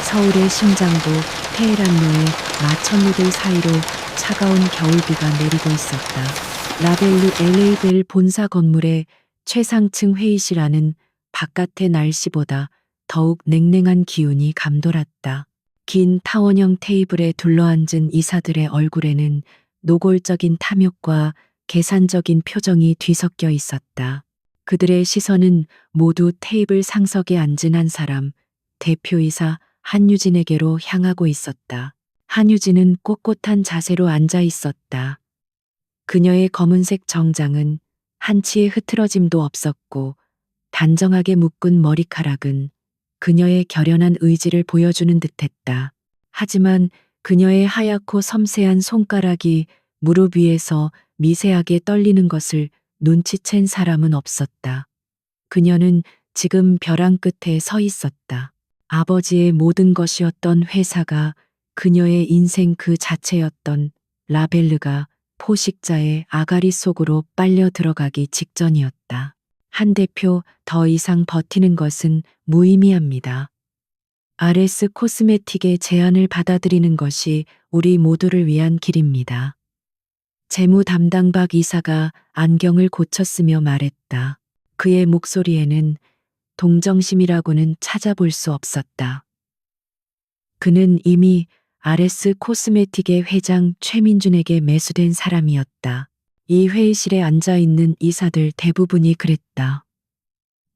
서울의 심장부 테헤란로의 마천루들 사이로 차가운 겨울비가 내리고 있었다. 라벨루 LA벨 본사 건물의 최상층 회의실 안은 바깥의 날씨보다 더욱 냉랭한 기운이 감돌았다. 긴 타원형 테이블에 둘러앉은 이사들의 얼굴에는 노골적인 탐욕과 계산적인 표정이 뒤섞여 있었다. 그들의 시선은 모두 테이블 상석에 앉은 한 사람, 대표이사 한유진에게로 향하고 있었다. 한유진은 꼿꼿한 자세로 앉아 있었다. 그녀의 검은색 정장은 한치의 흐트러짐도 없었고 단정하게 묶은 머리카락은 그녀의 결연한 의지를 보여주는 듯했다. 하지만 그녀의 하얗고 섬세한 손가락이 무릎 위에서 미세하게 떨리는 것을 눈치챈 사람은 없었다. 그녀는 지금 벼랑 끝에 서 있었다. 아버지의 모든 것이었던 회사가 그녀의 인생 그 자체였던 라벨르가 포식자의 아가리 속으로 빨려 들어가기 직전이었다. 한 대표 더 이상 버티는 것은 무의미합니다. RS 코스메틱의 제안을 받아들이는 것이 우리 모두를 위한 길입니다. 재무 담당 박 이사가 안경을 고쳤으며 말했다. 그의 목소리에는 동정심이라고는 찾아볼 수 없었다. 그는 이미 RS 코스메틱의 회장 최민준에게 매수된 사람이었다. 이 회의실에 앉아 있는 이사들 대부분이 그랬다.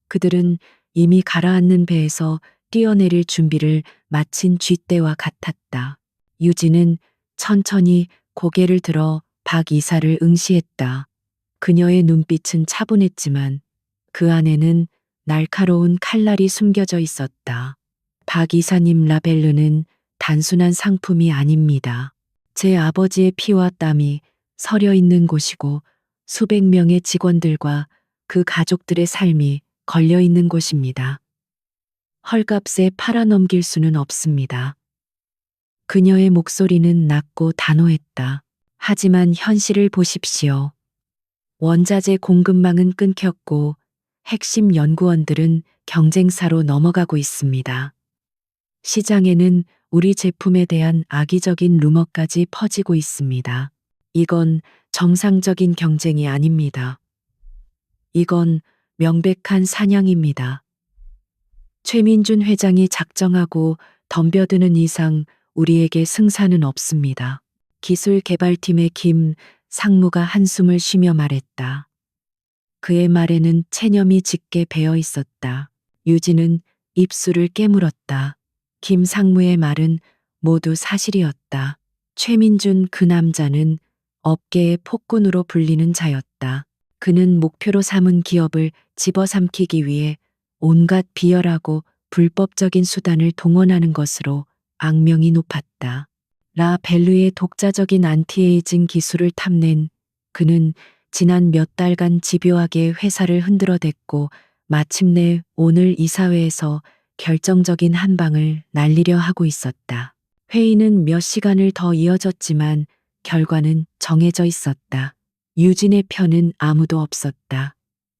그들은 이미 가라앉는 배에서 뛰어내릴 준비를 마친 쥐떼와 같았다. 유진은 천천히 고개를 들어 박 이사를 응시했다. 그녀의 눈빛은 차분했지만 그 안에는 날카로운 칼날이 숨겨져 있었다. 박 이사님, 라벨르는 단순한 상품이 아닙니다. 제 아버지의 피와 땀이 서려 있는 곳이고 수백 명의 직원들과 그 가족들의 삶이 걸려 있는 곳입니다. 헐값에 팔아넘길 수는 없습니다. 그녀의 목소리는 낮고 단호했다. 하지만 현실을 보십시오. 원자재 공급망은 끊겼고 핵심 연구원들은 경쟁사로 넘어가고 있습니다. 시장에는 우리 제품에 대한 악의적인 루머까지 퍼지고 있습니다. 이건 정상적인 경쟁이 아닙니다. 이건 명백한 사냥입니다. 최민준 회장이 작정하고 덤벼드는 이상 우리에게 승산은 없습니다. 기술개발팀의 김 상무가 한숨을 쉬며 말했다. 그의 말에는 체념이 짙게 배어 있었다. 유진은 입술을 깨물었다. 김 상무의 말은 모두 사실이었다. 최민준 그 남자는 업계의 폭군으로 불리는 자였다. 그는 목표로 삼은 기업을 집어삼키기 위해 온갖 비열하고 불법적인 수단을 동원하는 것으로 악명이 높았다. 라벨루의 독자적인 안티에이징 기술을 탐낸 그는 지난 몇 달간 집요하게 회사를 흔들어댔고 마침내 오늘 이사회에서 결정적인 한 방을 날리려 하고 있었다. 회의는 몇 시간을 더 이어졌지만 결과는 정해져 있었다. 유진의 편은 아무도 없었다.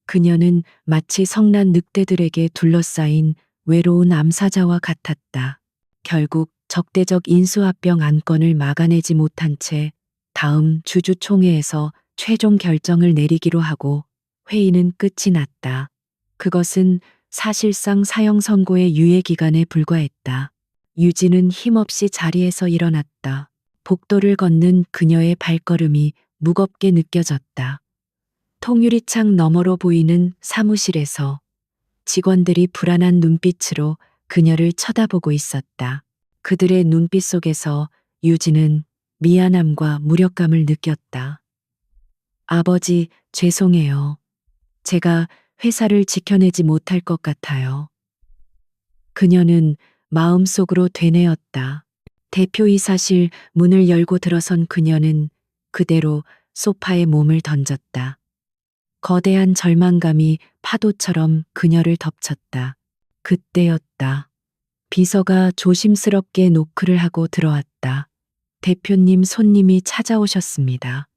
그녀는 마치 성난 늑대들에게 둘러싸인 외로운 암사자와 같았다. 결국 적대적 인수합병 안건을 막아내지 못한 채 다음 주주총회에서 최종 결정을 내리기로 하고 회의는 끝이 났다. 그것은 사실상 사형 선고의 유예 기간에 불과했다. 유진은 힘없이 자리에서 일어났다. 복도를 걷는 그녀의 발걸음이 무겁게 느껴졌다. 통유리창 너머로 보이는 사무실에서 직원들이 불안한 눈빛으로 그녀를 쳐다보고 있었다. 그들의 눈빛 속에서 유진은 미안함과 무력감을 느꼈다. 아버지, 죄송해요. 제가 회사를 지켜내지 못할 것 같아요. 그녀는 마음속으로 되뇌었다. 대표이사실 문을 열고 들어선 그녀는 그대로 소파에 몸을 던졌다. 거대한 절망감이 파도처럼 그녀를 덮쳤다. 그때였다. 비서가 조심스럽게 노크를 하고 들어왔다. 대표님, 손님이 찾아오셨습니다.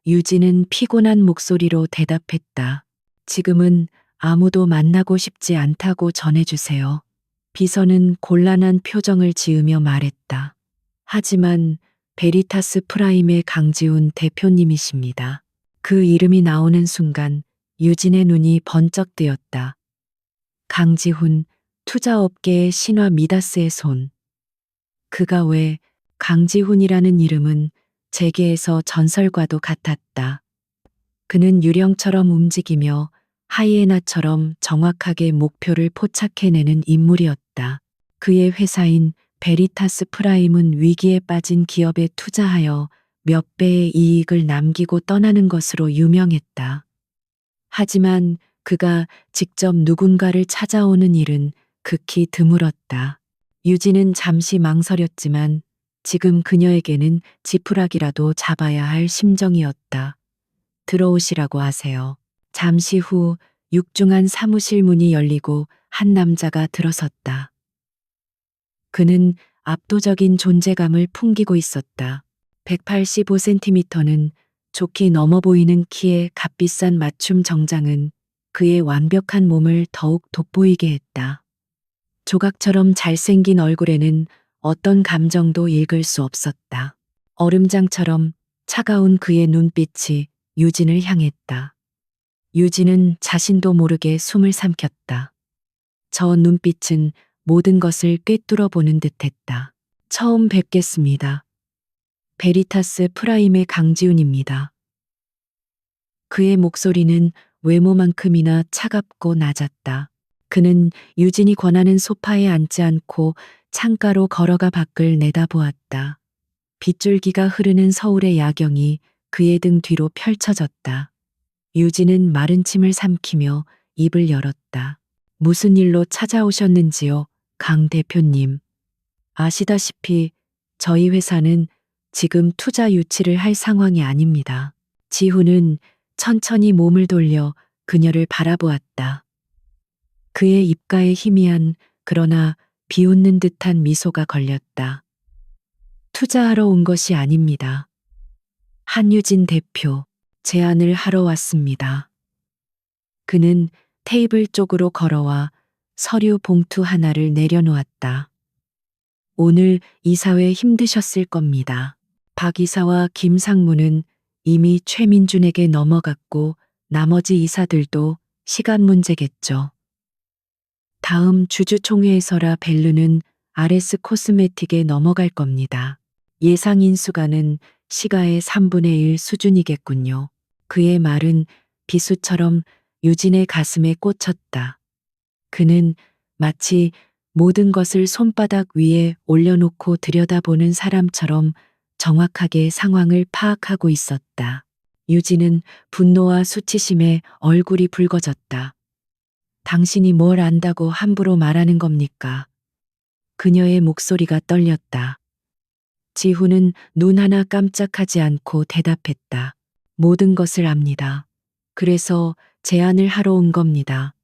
유진은 피곤한 목소리로 대답했다. 지금은 아무도 만나고 싶지 않다고 전해주세요. 비서는 곤란한 표정을 지으며 말했다. 하지만 베리타스 프라임의 강지훈 대표님이십니다. 그 이름이 나오는 순간 유진의 눈이 번쩍 뜨였다. 강지훈, 투자업계의 신화 미다스의 손. 그가 왜 강지훈이라는 이름은 재계에서 전설과도 같았다. 그는 유령처럼 움직이며 하이에나처럼 정확하게 목표를 포착해내는 인물이었다. 그의 회사인 베리타스 프라임은 위기에 빠진 기업에 투자하여 몇 배의 이익을 남기고 떠나는 것으로 유명했다. 하지만 그가 직접 누군가를 찾아오는 일은 극히 드물었다. 유진은 잠시 망설였지만 지금 그녀에게는 지푸라기라도 잡아야 할 심정이었다. 들어오시라고 하세요. 잠시 후 육중한 사무실 문이 열리고 한 남자가 들어섰다. 그는 압도적인 존재감을 풍기고 있었다. 185cm는 좋게 넘어 보이는 키에 값비싼 맞춤 정장은 그의 완벽한 몸을 더욱 돋보이게 했다. 조각처럼 잘생긴 얼굴에는 어떤 감정도 읽을 수 없었다. 얼음장처럼 차가운 그의 눈빛이 유진을 향했다. 유진은 자신도 모르게 숨을 삼켰다. 저 눈빛은 모든 것을 꿰뚫어 보는 듯했다. 처음 뵙겠습니다. 베리타스 프라임의 강지훈입니다. 그의 목소리는 외모만큼이나 차갑고 낮았다. 그는 유진이 권하는 소파에 앉지 않고 창가로 걸어가 밖을 내다보았다. 빗줄기가 흐르는 서울의 야경이 그의 등 뒤로 펼쳐졌다. 유진은 마른 침을 삼키며 입을 열었다. 무슨 일로 찾아오셨는지요, 강 대표님. 아시다시피 저희 회사는 지금 투자 유치를 할 상황이 아닙니다. 지훈은 천천히 몸을 돌려 그녀를 바라보았다. 그의 입가에 희미한 그러나 비웃는 듯한 미소가 걸렸다. 투자하러 온 것이 아닙니다. 한유진 대표, 제안을 하러 왔습니다. 그는 테이블 쪽으로 걸어와 서류 봉투 하나를 내려놓았다. 오늘 이사회 힘드셨을 겁니다. 박 이사와 김 상무는 이미 최민준에게 넘어갔고 나머지 이사들도 시간 문제겠죠. 다음 주주총회에서라 벨루는 RS 코스메틱에 넘어갈 겁니다. 예상 인수가는 시가의 3분의 1 수준이겠군요. 그의 말은 비수처럼 유진의 가슴에 꽂혔다. 그는 마치 모든 것을 손바닥 위에 올려놓고 들여다보는 사람처럼 정확하게 상황을 파악하고 있었다. 유진은 분노와 수치심에 얼굴이 붉어졌다. 당신이 뭘 안다고 함부로 말하는 겁니까? 그녀의 목소리가 떨렸다. 지훈은 눈 하나 깜짝하지 않고 대답했다. 모든 것을 압니다. 그래서 제안을 하러 온 겁니다.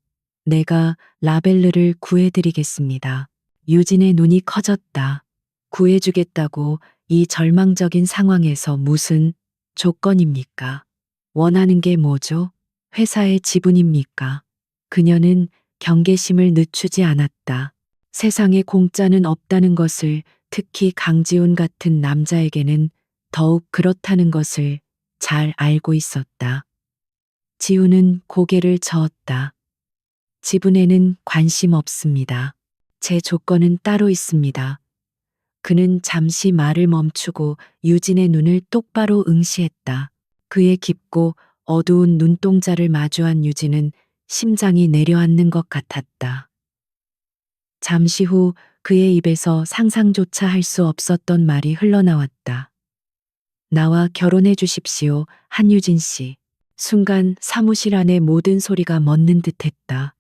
내가 라벨르를 구해드리겠습니다. 유진의 눈이 커졌다. 구해주겠다고 이 절망적인 상황에서 무슨 조건입니까? 원하는 게 뭐죠? 회사의 지분입니까? 그녀는 경계심을 늦추지 않았다. 세상에 공짜는 없다는 것을, 특히 강지훈 같은 남자에게는 더욱 그렇다는 것을 잘 알고 있었다. 지훈은 고개를 저었다. 지분에는 관심 없습니다. 제 조건은 따로 있습니다. 그는 잠시 말을 멈추고 유진의 눈을 똑바로 응시했다. 그의 깊고 어두운 눈동자를 마주한 유진은 심장이 내려앉는 것 같았다. 잠시 후 그의 입에서 상상조차 할 수 없었던 말이 흘러나왔다. 나와 결혼해 주십시오, 한유진 씨. 순간 사무실 안의 모든 소리가 멎는 듯했다.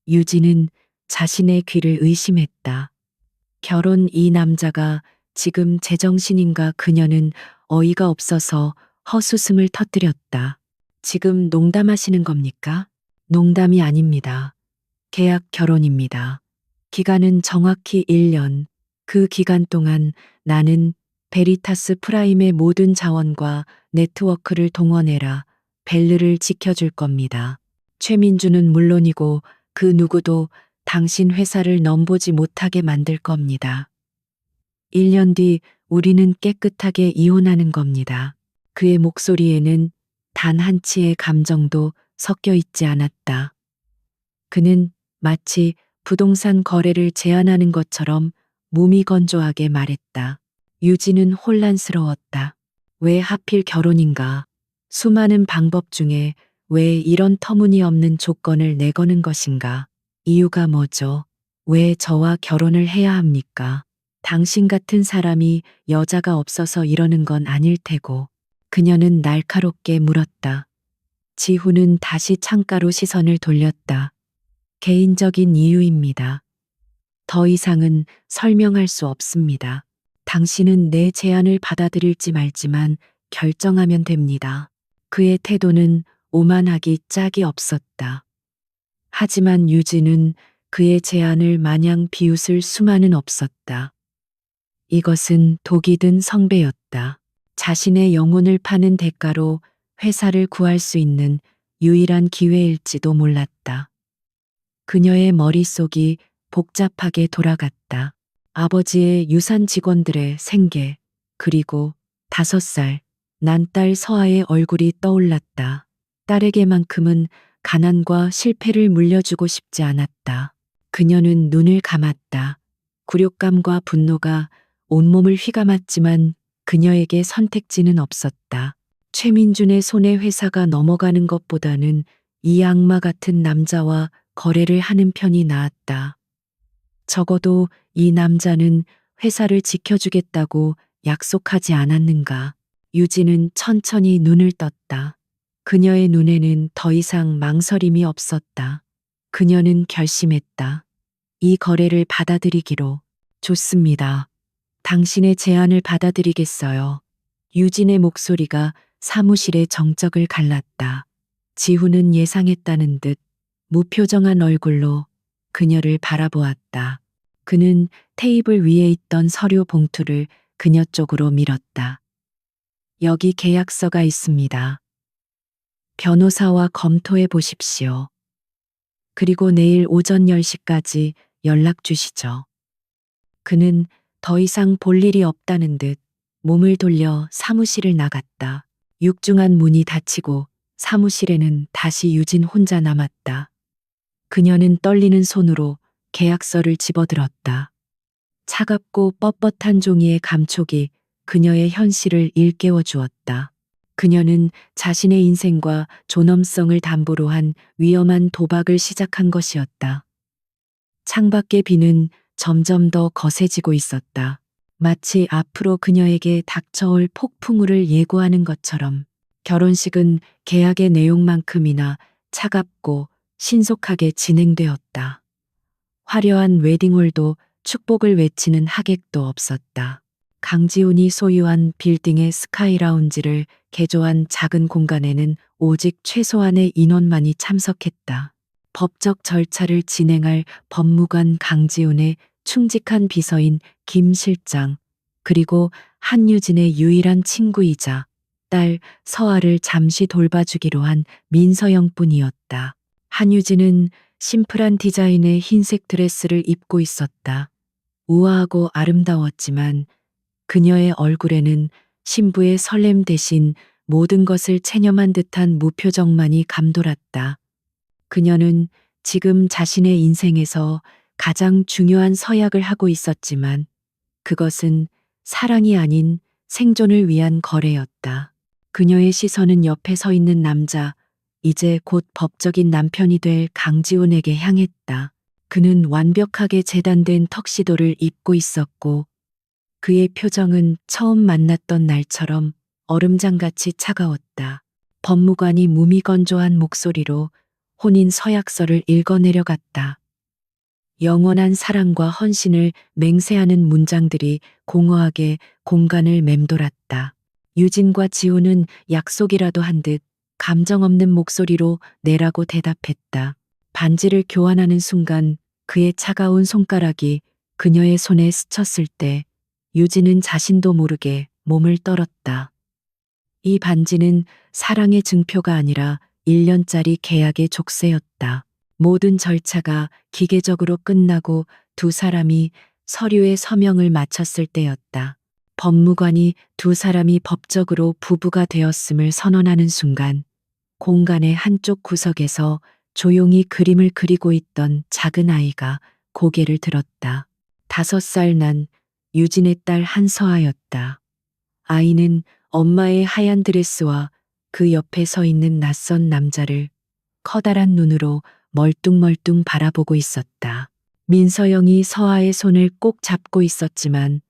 유진은 자신의 귀를 의심했다. 결혼, 이 남자가 지금 제정신인가? 그녀는 어이가 없어서 헛웃음을 터뜨렸다. 지금 농담하시는 겁니까? 농담이 아닙니다. 계약 결혼입니다. 기간은 정확히 1년. 그 기간 동안 나는 베리타스 프라임의 모든 자원과 네트워크를 동원해라 벨르를 지켜줄 겁니다. 최민주는 물론이고 그 누구도 당신 회사를 넘보지 못하게 만들 겁니다. 1년 뒤 우리는 깨끗하게 이혼하는 겁니다. 그의 목소리에는 단 한치의 감정도 섞여 있지 않았다. 그는 마치 부동산 거래를 제안하는 것처럼 무미건조하게 말했다. 유진은 혼란스러웠다. 왜 하필 결혼인가? 수많은 방법 중에 왜 이런 터무니없는 조건을 내거는 것인가? 이유가 뭐죠? 왜 저와 결혼을 해야 합니까? 당신 같은 사람이 여자가 없어서 이러는 건 아닐 테고. 그녀는 날카롭게 물었다. 지훈은 다시 창가로 시선을 돌렸다. 개인적인 이유입니다. 더 이상은 설명할 수 없습니다. 당신은 내 제안을 받아들일지 말지만 결정하면 됩니다. 그의 태도는 오만하기 짝이 없었다. 하지만 유진은 그의 제안을 마냥 비웃을 수만은 없었다. 이것은 독이 든 성배였다. 자신의 영혼을 파는 대가로 회사를 구할 수 있는 유일한 기회일지도 몰랐다. 그녀의 머릿속이 복잡하게 돌아갔다. 아버지의 유산 직원들의 생계, 그리고 5살 난 딸 서아의 얼굴이 떠올랐다. 딸에게만큼은 가난과 실패를 물려주고 싶지 않았다. 그녀는 눈을 감았다. 굴욕감과 분노가 온몸을 휘감았지만 그녀에게 선택지는 없었다. 최민준의 손에 회사가 넘어가는 것보다는 이 악마 같은 남자와 거래를 하는 편이 나았다. 적어도 이 남자는 회사를 지켜주겠다고 약속하지 않았는가. 유진은 천천히 눈을 떴다. 그녀의 눈에는 더 이상 망설임이 없었다. 그녀는 결심했다. 이 거래를 받아들이기로. 좋습니다. 당신의 제안을 받아들이겠어요. 유진의 목소리가 사무실의 정적을 갈랐다. 지훈은 예상했다는 듯 무표정한 얼굴로 그녀를 바라보았다. 그는 테이블 위에 있던 서류 봉투를 그녀 쪽으로 밀었다. 여기 계약서가 있습니다. 변호사와 검토해 보십시오. 그리고 내일 오전 10시까지 연락 주시죠. 그는 더 이상 볼 일이 없다는 듯 몸을 돌려 사무실을 나갔다. 육중한 문이 닫히고 사무실에는 다시 유진 혼자 남았다. 그녀는 떨리는 손으로 계약서를 집어들었다. 차갑고 뻣뻣한 종이의 감촉이 그녀의 현실을 일깨워 주었다. 그녀는 자신의 인생과 존엄성을 담보로 한 위험한 도박을 시작한 것이었다. 창밖의 비는 점점 더 거세지고 있었다. 마치 앞으로 그녀에게 닥쳐올 폭풍우를 예고하는 것처럼 결혼식은 계약의 내용만큼이나 차갑고 신속하게 진행되었다. 화려한 웨딩홀도 축복을 외치는 하객도 없었다. 강지훈이 소유한 빌딩의 스카이라운지를 개조한 작은 공간에는 오직 최소한의 인원만이 참석했다. 법적 절차를 진행할 법무관 강지훈의 충직한 비서인 김 실장, 그리고 한유진의 유일한 친구이자 딸 서아를 잠시 돌봐주기로 한 민서영뿐이었다. 한유진은 심플한 디자인의 흰색 드레스를 입고 있었다. 우아하고 아름다웠지만 그녀의 얼굴에는 신부의 설렘 대신 모든 것을 체념한 듯한 무표정만이 감돌았다. 그녀는 지금 자신의 인생에서 가장 중요한 서약을 하고 있었지만 그것은 사랑이 아닌 생존을 위한 거래였다. 그녀의 시선은 옆에 서 있는 남자, 이제 곧 법적인 남편이 될 강지훈에게 향했다. 그는 완벽하게 재단된 턱시도를 입고 있었고 그의 표정은 처음 만났던 날처럼 얼음장같이 차가웠다. 법무관이 무미건조한 목소리로 혼인 서약서를 읽어내려갔다. 영원한 사랑과 헌신을 맹세하는 문장들이 공허하게 공간을 맴돌았다. 유진과 지훈은 약속이라도 한 듯 감정 없는 목소리로 내라고 대답했다. 반지를 교환하는 순간 그의 차가운 손가락이 그녀의 손에 스쳤을 때 유진은 자신도 모르게 몸을 떨었다. 이 반지는 사랑의 증표가 아니라 1년짜리 계약의 족쇄였다. 모든 절차가 기계적으로 끝나고 두 사람이 서류에 서명을 마쳤을 때였다. 법무관이 두 사람이 법적으로 부부가 되었음을 선언하는 순간 공간의 한쪽 구석에서 조용히 그림을 그리고 있던 작은 아이가 고개를 들었다. 5살 난 유진의 딸 한서아였다. 아이는 엄마의 하얀 드레스와 그 옆에 서 있는 낯선 남자를 커다란 눈으로 멀뚱멀뚱 바라보고 있었다. 민서영이 서아의 손을 꼭 잡고 있었지만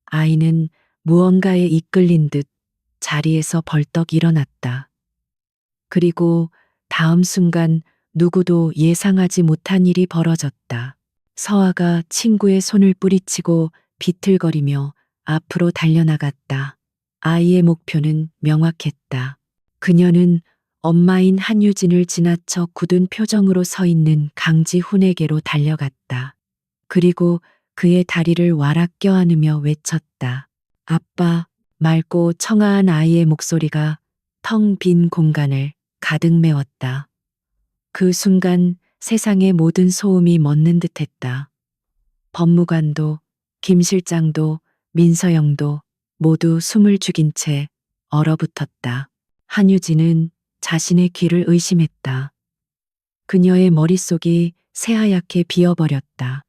아이는 무언가에 이끌린 듯 자리에서 벌떡 일어났다. 그리고 다음 순간 누구도 예상하지 못한 일이 벌어졌다. 서아가 친구의 손을 뿌리치고 비틀거리며 앞으로 달려나갔다. 아이의 목표는 명확했다. 그녀는 엄마인 한유진을 지나쳐 굳은 표정으로 서 있는 강지훈에게로 달려갔다. 그리고 그의 다리를 와락 껴안으며 외쳤다. 아빠, 맑고 청아한 아이의 목소리가 텅 빈 공간을 가득 메웠다. 그 순간 세상의 모든 소음이 멎는 듯했다. 법무관도, 김 실장도, 민서영도 모두 숨을 죽인 채 얼어붙었다. 한유진은 자신의 귀를 의심했다. 그녀의 머릿속이 새하얗게 비어버렸다.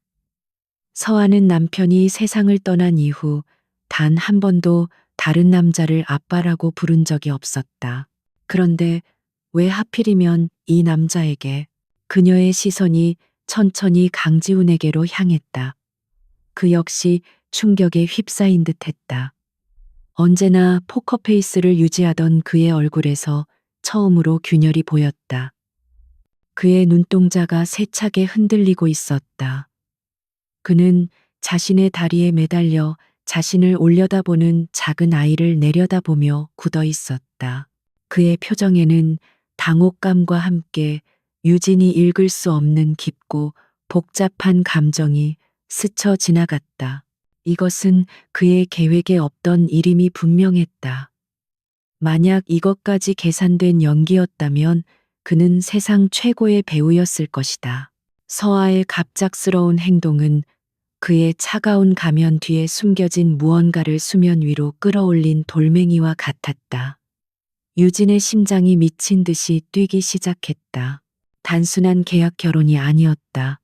서아는 남편이 세상을 떠난 이후 단 한 번도 다른 남자를 아빠라고 부른 적이 없었다. 그런데 왜 하필이면 이 남자에게? 그녀의 시선이 천천히 강지훈에게로 향했다. 그 역시 충격에 휩싸인 듯했다. 언제나 포커페이스를 유지하던 그의 얼굴에서 처음으로 균열이 보였다. 그의 눈동자가 세차게 흔들리고 있었다. 그는 자신의 다리에 매달려 자신을 올려다보는 작은 아이를 내려다보며 굳어 있었다. 그의 표정에는 당혹감과 함께 유진이 읽을 수 없는 깊고 복잡한 감정이 스쳐 지나갔다. 이것은 그의 계획에 없던 일임이 분명했다. 만약 이것까지 계산된 연기였다면 그는 세상 최고의 배우였을 것이다. 서아의 갑작스러운 행동은 그의 차가운 가면 뒤에 숨겨진 무언가를 수면 위로 끌어올린 돌멩이와 같았다. 유진의 심장이 미친 듯이 뛰기 시작했다. 단순한 계약 결혼이 아니었다.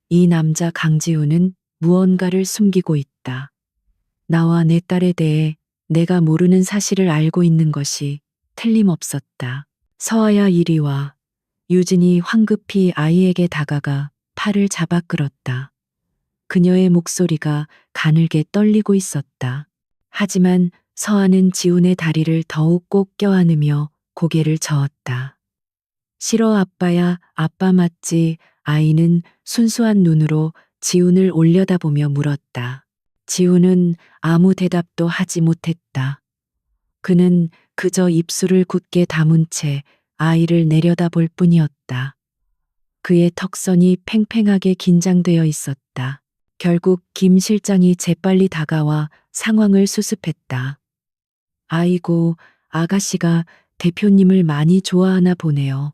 이 남자 강지훈은 무언가를 숨기고 있다. 나와 내 딸에 대해 내가 모르는 사실을 알고 있는 것이 틀림없었다. 서아야 이리 와. 유진이 황급히 아이에게 다가가 팔을 잡아 끌었다. 그녀의 목소리가 가늘게 떨리고 있었다. 하지만 서아는 지훈의 다리를 더욱 꼭 껴안으며 고개를 저었다. 싫어 아빠야, 아빠 맞지? 아이는 순수한 눈으로 지훈을 올려다보며 물었다. 지훈은 아무 대답도 하지 못했다. 그는 그저 입술을 굳게 다문 채 아이를 내려다볼 뿐이었다. 그의 턱선이 팽팽하게 긴장되어 있었다. 결국 김 실장이 재빨리 다가와 상황을 수습했다. 아이고, 아가씨가 대표님을 많이 좋아하나 보네요.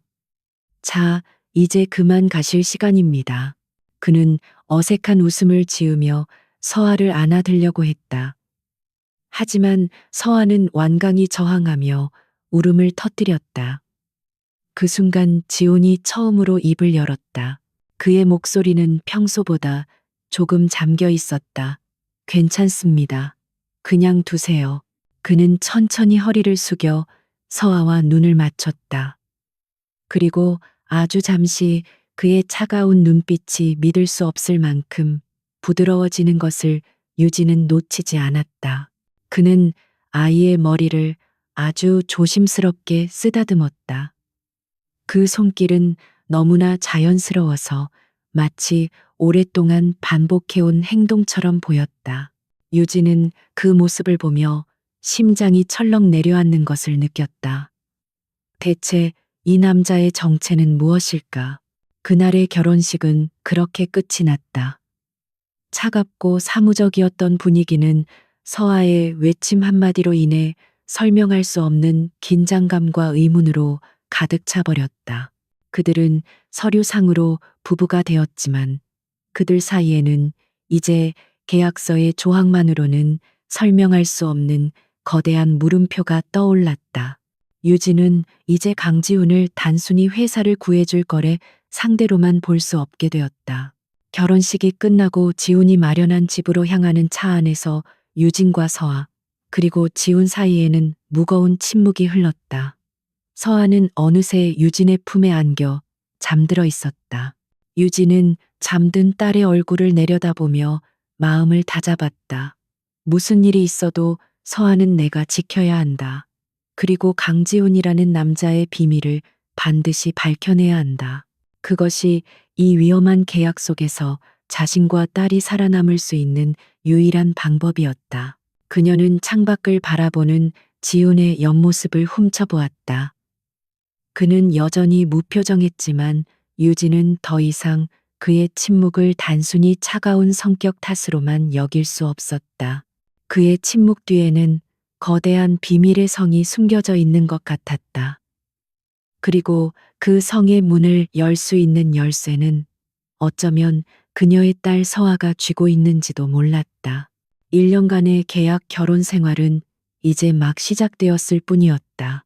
자, 이제 그만 가실 시간입니다. 그는 어색한 웃음을 지으며 서아를 안아들려고 했다. 하지만 서아는 완강히 저항하며 울음을 터뜨렸다. 그 순간 지훈이 처음으로 입을 열었다. 그의 목소리는 평소보다 조금 잠겨 있었다. 괜찮습니다. 그냥 두세요. 그는 천천히 허리를 숙여 서아와 눈을 맞췄다. 그리고 아주 잠시 그의 차가운 눈빛이 믿을 수 없을 만큼 부드러워지는 것을 유진은 놓치지 않았다. 그는 아이의 머리를 아주 조심스럽게 쓰다듬었다. 그 손길은 너무나 자연스러워서 마치 오랫동안 반복해온 행동처럼 보였다. 유진은 그 모습을 보며 심장이 철렁 내려앉는 것을 느꼈다. 대체 이 남자의 정체는 무엇일까? 그날의 결혼식은 그렇게 끝이 났다. 차갑고 사무적이었던 분위기는 서아의 외침 한마디로 인해 설명할 수 없는 긴장감과 의문으로 가득 차버렸다. 그들은 서류상으로 부부가 되었지만 그들 사이에는 이제 계약서의 조항만으로는 설명할 수 없는 거대한 물음표가 떠올랐다. 유진은 이제 강지훈을 단순히 회사를 구해줄 거래 상대로만 볼 수 없게 되었다. 결혼식이 끝나고 지훈이 마련한 집으로 향하는 차 안에서 유진과 서아, 그리고 지훈 사이에는 무거운 침묵이 흘렀다. 서아는 어느새 유진의 품에 안겨 잠들어 있었다. 유진은 잠든 딸의 얼굴을 내려다보며 마음을 다잡았다. 무슨 일이 있어도 서아는 내가 지켜야 한다. 그리고 강지훈이라는 남자의 비밀을 반드시 밝혀내야 한다. 그것이 이 위험한 계약 속에서 자신과 딸이 살아남을 수 있는 유일한 방법이었다. 그녀는 창밖을 바라보는 지훈의 옆모습을 훔쳐보았다. 그는 여전히 무표정했지만 유진은 더 이상 그의 침묵을 단순히 차가운 성격 탓으로만 여길 수 없었다. 그의 침묵 뒤에는 거대한 비밀의 성이 숨겨져 있는 것 같았다. 그리고 그 성의 문을 열 수 있는 열쇠는 어쩌면 그녀의 딸 서아가 쥐고 있는지도 몰랐다. 1년간의 계약 결혼 생활은 이제 막 시작되었을 뿐이었다.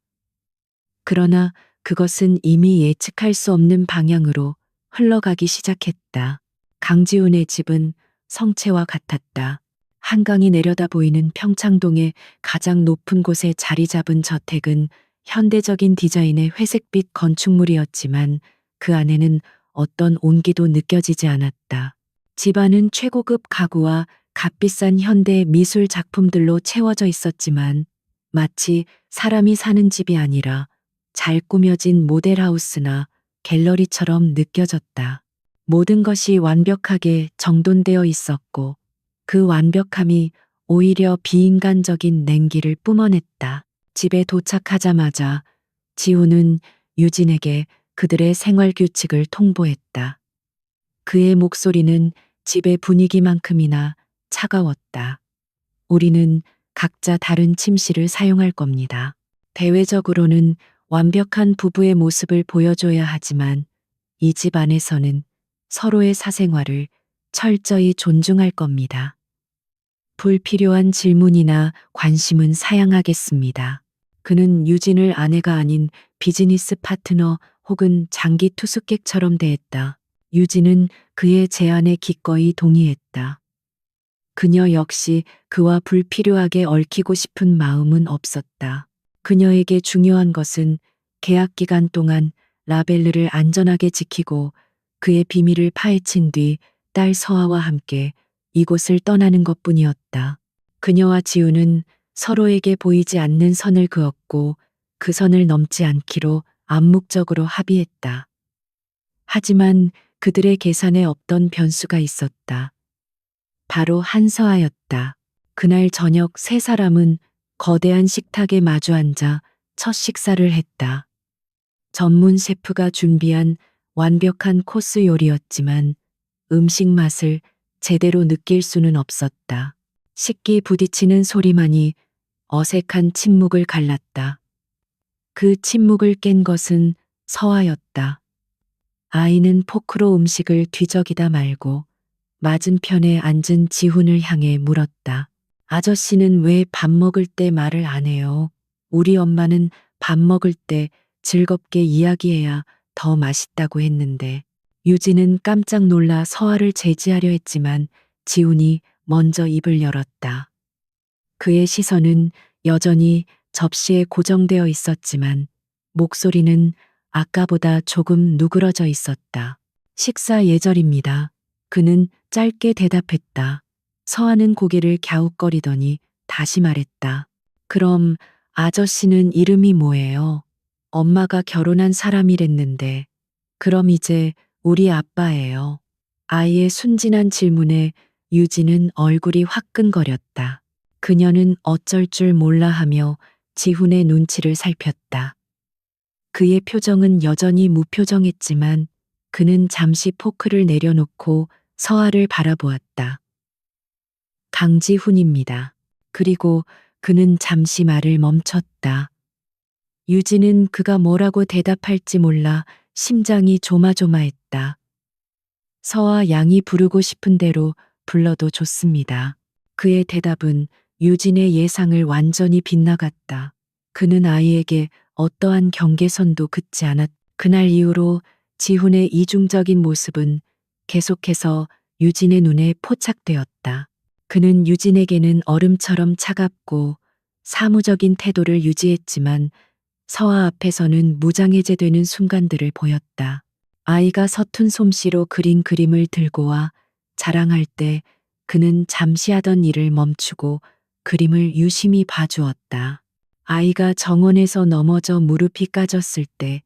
그러나 그것은 이미 예측할 수 없는 방향으로 흘러가기 시작했다. 강지훈의 집은 성체와 같았다. 한강이 내려다 보이는 평창동의 가장 높은 곳에 자리 잡은 저택은 현대적인 디자인의 회색빛 건축물이었지만 그 안에는 어떤 온기도 느껴지지 않았다. 집안은 최고급 가구와 값비싼 현대 미술 작품들로 채워져 있었지만 마치 사람이 사는 집이 아니라 잘 꾸며진 모델하우스나 갤러리처럼 느껴졌다. 모든 것이 완벽하게 정돈되어 있었고 그 완벽함이 오히려 비인간적인 냉기를 뿜어냈다. 집에 도착하자마자 지훈은 유진에게 그들의 생활 규칙을 통보했다. 그의 목소리는 집의 분위기만큼이나 차가웠다. 우리는 각자 다른 침실을 사용할 겁니다. 대외적으로는 완벽한 부부의 모습을 보여줘야 하지만 이 집 안에서는 서로의 사생활을 철저히 존중할 겁니다. 불필요한 질문이나 관심은 사양하겠습니다. 그는 유진을 아내가 아닌 비즈니스 파트너 혹은 장기 투숙객처럼 대했다. 유진은 그의 제안에 기꺼이 동의했다. 그녀 역시 그와 불필요하게 얽히고 싶은 마음은 없었다. 그녀에게 중요한 것은 계약 기간 동안 라벨르를 안전하게 지키고 그의 비밀을 파헤친 뒤 딸 서아와 함께 이곳을 떠나는 것뿐이었다. 그녀와 지우는 서로에게 보이지 않는 선을 그었고 그 선을 넘지 않기로 암묵적으로 합의했다. 하지만 그들의 계산에 없던 변수가 있었다. 바로 한서아였다. 그날 저녁 세 사람은 거대한 식탁에 마주 앉아 첫 식사를 했다. 전문 셰프가 준비한 완벽한 코스 요리였지만 음식 맛을 제대로 느낄 수는 없었다. 식기 부딪히는 소리만이 어색한 침묵을 갈랐다. 그 침묵을 깬 것은 서아였다. 아이는 포크로 음식을 뒤적이다 말고 맞은편에 앉은 지훈을 향해 물었다. 아저씨는 왜 밥 먹을 때 말을 안 해요? 우리 엄마는 밥 먹을 때 즐겁게 이야기해야 더 맛있다고 했는데. 유진은 깜짝 놀라 서아를 제지하려 했지만 지훈이 먼저 입을 열었다. 그의 시선은 여전히 접시에 고정되어 있었지만 목소리는 아까보다 조금 누그러져 있었다. 식사 예절입니다. 그는 짧게 대답했다. 서아는 고개를 갸웃거리더니 다시 말했다. 그럼 아저씨는 이름이 뭐예요? 엄마가 결혼한 사람이랬는데. 그럼 이제 우리 아빠예요. 아이의 순진한 질문에 유진은 얼굴이 화끈거렸다. 그녀는 어쩔 줄 몰라 하며 지훈의 눈치를 살폈다. 그의 표정은 여전히 무표정했지만 그는 잠시 포크를 내려놓고 서아를 바라보았다. 강지훈입니다. 그리고 그는 잠시 말을 멈췄다. 유진은 그가 뭐라고 대답할지 몰라 심장이 조마조마했다. 서아 양이 부르고 싶은 대로 불러도 좋습니다. 그의 대답은 유진의 예상을 완전히 빗나갔다. 그는 아이에게 어떠한 경계선도 긋지 않았. 그날 이후로 지훈의 이중적인 모습은 계속해서 유진의 눈에 포착되었다. 그는 유진에게는 얼음처럼 차갑고 사무적인 태도를 유지했지만 서아 앞에서는 무장해제되는 순간들을 보였다. 아이가 서툰 솜씨로 그린 그림을 들고 와 자랑할 때 그는 잠시 하던 일을 멈추고 그림을 유심히 봐주었다. 아이가 정원에서 넘어져 무릎이 까졌을 때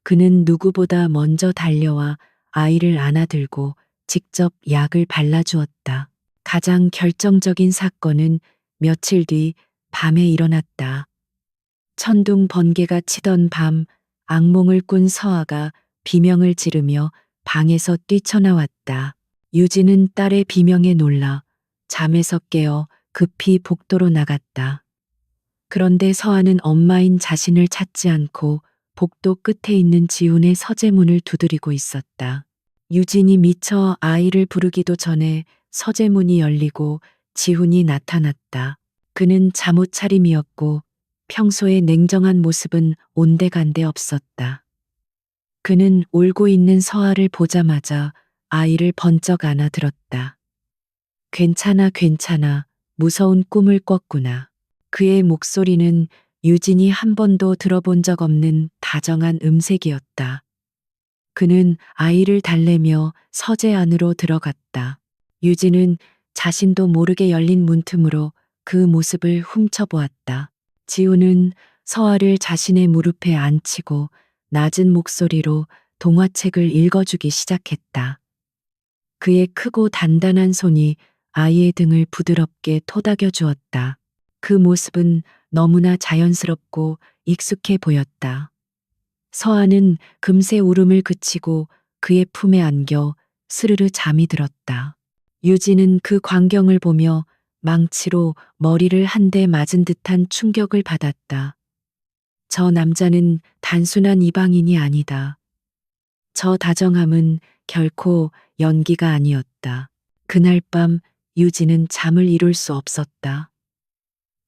그는 누구보다 먼저 달려와 아이를 안아들고 직접 약을 발라주었다. 가장 결정적인 사건은 며칠 뒤 밤에 일어났다. 천둥 번개가 치던 밤, 악몽을 꾼 서아가 비명을 지르며 방에서 뛰쳐나왔다. 유진은 딸의 비명에 놀라 잠에서 깨어 급히 복도로 나갔다. 그런데 서아는 엄마인 자신을 찾지 않고 복도 끝에 있는 지훈의 서재문을 두드리고 있었다. 유진이 미처 아이를 부르기도 전에 서재문이 열리고 지훈이 나타났다. 그는 잠옷 차림이었고 평소의 냉정한 모습은 온데간데 없었다. 그는 울고 있는 서아를 보자마자 아이를 번쩍 안아들었다. 괜찮아, 괜찮아. 무서운 꿈을 꿨구나. 그의 목소리는 유진이 한 번도 들어본 적 없는 다정한 음색이었다. 그는 아이를 달래며 서재 안으로 들어갔다. 유진은 자신도 모르게 열린 문틈으로 그 모습을 훔쳐보았다. 지우는 서아를 자신의 무릎에 앉히고 낮은 목소리로 동화책을 읽어주기 시작했다. 그의 크고 단단한 손이 아이의 등을 부드럽게 토닥여 주었다. 그 모습은 너무나 자연스럽고 익숙해 보였다. 서아는 금세 울음을 그치고 그의 품에 안겨 스르르 잠이 들었다. 유진은 그 광경을 보며 망치로 머리를 한 대 맞은 듯한 충격을 받았다. 저 남자는 단순한 이방인이 아니다. 저 다정함은 결코 연기가 아니었다. 그날 밤 유진은 잠을 이룰 수 없었다.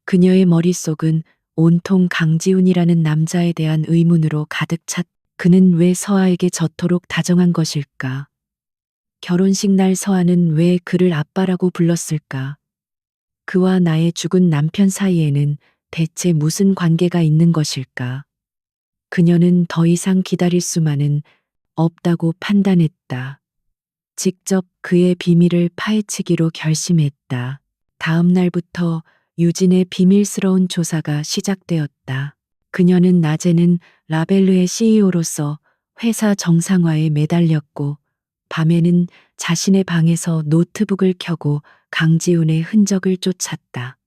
그녀의 머릿속은 온통 강지훈이라는 남자에 대한 의문으로 가득 찼. 그는 왜 서아에게 저토록 다정한 것일까? 결혼식 날 서아는 왜 그를 아빠라고 불렀을까? 그와 나의 죽은 남편 사이에는 대체 무슨 관계가 있는 것일까? 그녀는 더 이상 기다릴 수만은 없다고 판단했다. 직접 그의 비밀을 파헤치기로 결심했다. 다음 날부터 유진의 비밀스러운 조사가 시작되었다. 그녀는 낮에는 라벨루의 CEO로서 회사 정상화에 매달렸고, 밤에는 자신의 방에서 노트북을 켜고 강지훈의 흔적을 쫓았다.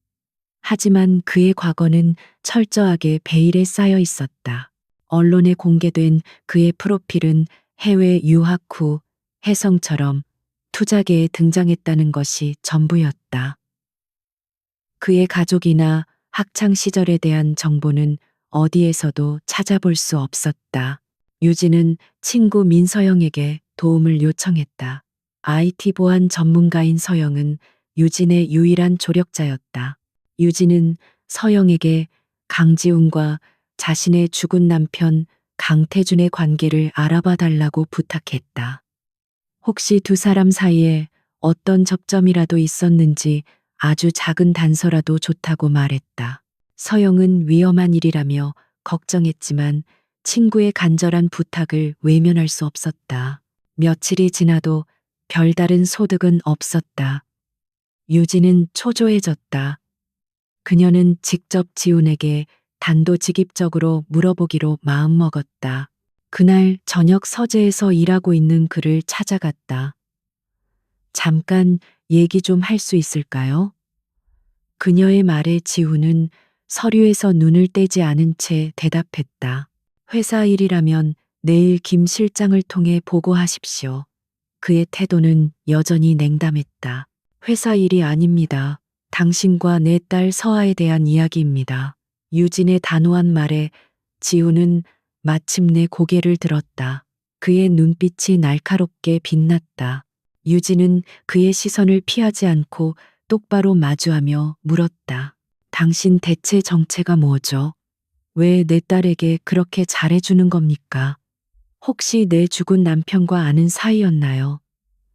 하지만 그의 과거는 철저하게 베일에 쌓여 있었다. 언론에 공개된 그의 프로필은 해외 유학 후 혜성처럼 투자계에 등장했다는 것이 전부였다. 그의 가족이나 학창 시절에 대한 정보는 어디에서도 찾아볼 수 없었다. 유진은 친구 민서영에게 도움을 요청했다. IT 보안 전문가인 서영은 유진의 유일한 조력자였다. 유진은 서영에게 강지훈과 자신의 죽은 남편 강태준의 관계를 알아봐 달라고 부탁했다. 혹시 두 사람 사이에 어떤 접점이라도 있었는지 아주 작은 단서라도 좋다고 말했다. 서영은 위험한 일이라며 걱정했지만 친구의 간절한 부탁을 외면할 수 없었다. 며칠이 지나도 별다른 소득은 없었다. 유진은 초조해졌다. 그녀는 직접 지훈에게 단도직입적으로 물어보기로 마음먹었다. 그날 저녁 서재에서 일하고 있는 그를 찾아갔다. 잠깐 얘기 좀 할 수 있을까요? 그녀의 말에 지훈은 서류에서 눈을 떼지 않은 채 대답했다. 회사 일이라면 내일 김 실장을 통해 보고하십시오. 그의 태도는 여전히 냉담했다. 회사 일이 아닙니다. 당신과 내 딸 서아에 대한 이야기입니다. 유진의 단호한 말에 지훈은 마침내 고개를 들었다. 그의 눈빛이 날카롭게 빛났다. 유진은 그의 시선을 피하지 않고 똑바로 마주하며 물었다. 당신 대체 정체가 뭐죠? 왜 내 딸에게 그렇게 잘해주는 겁니까? 혹시 내 죽은 남편과 아는 사이였나요?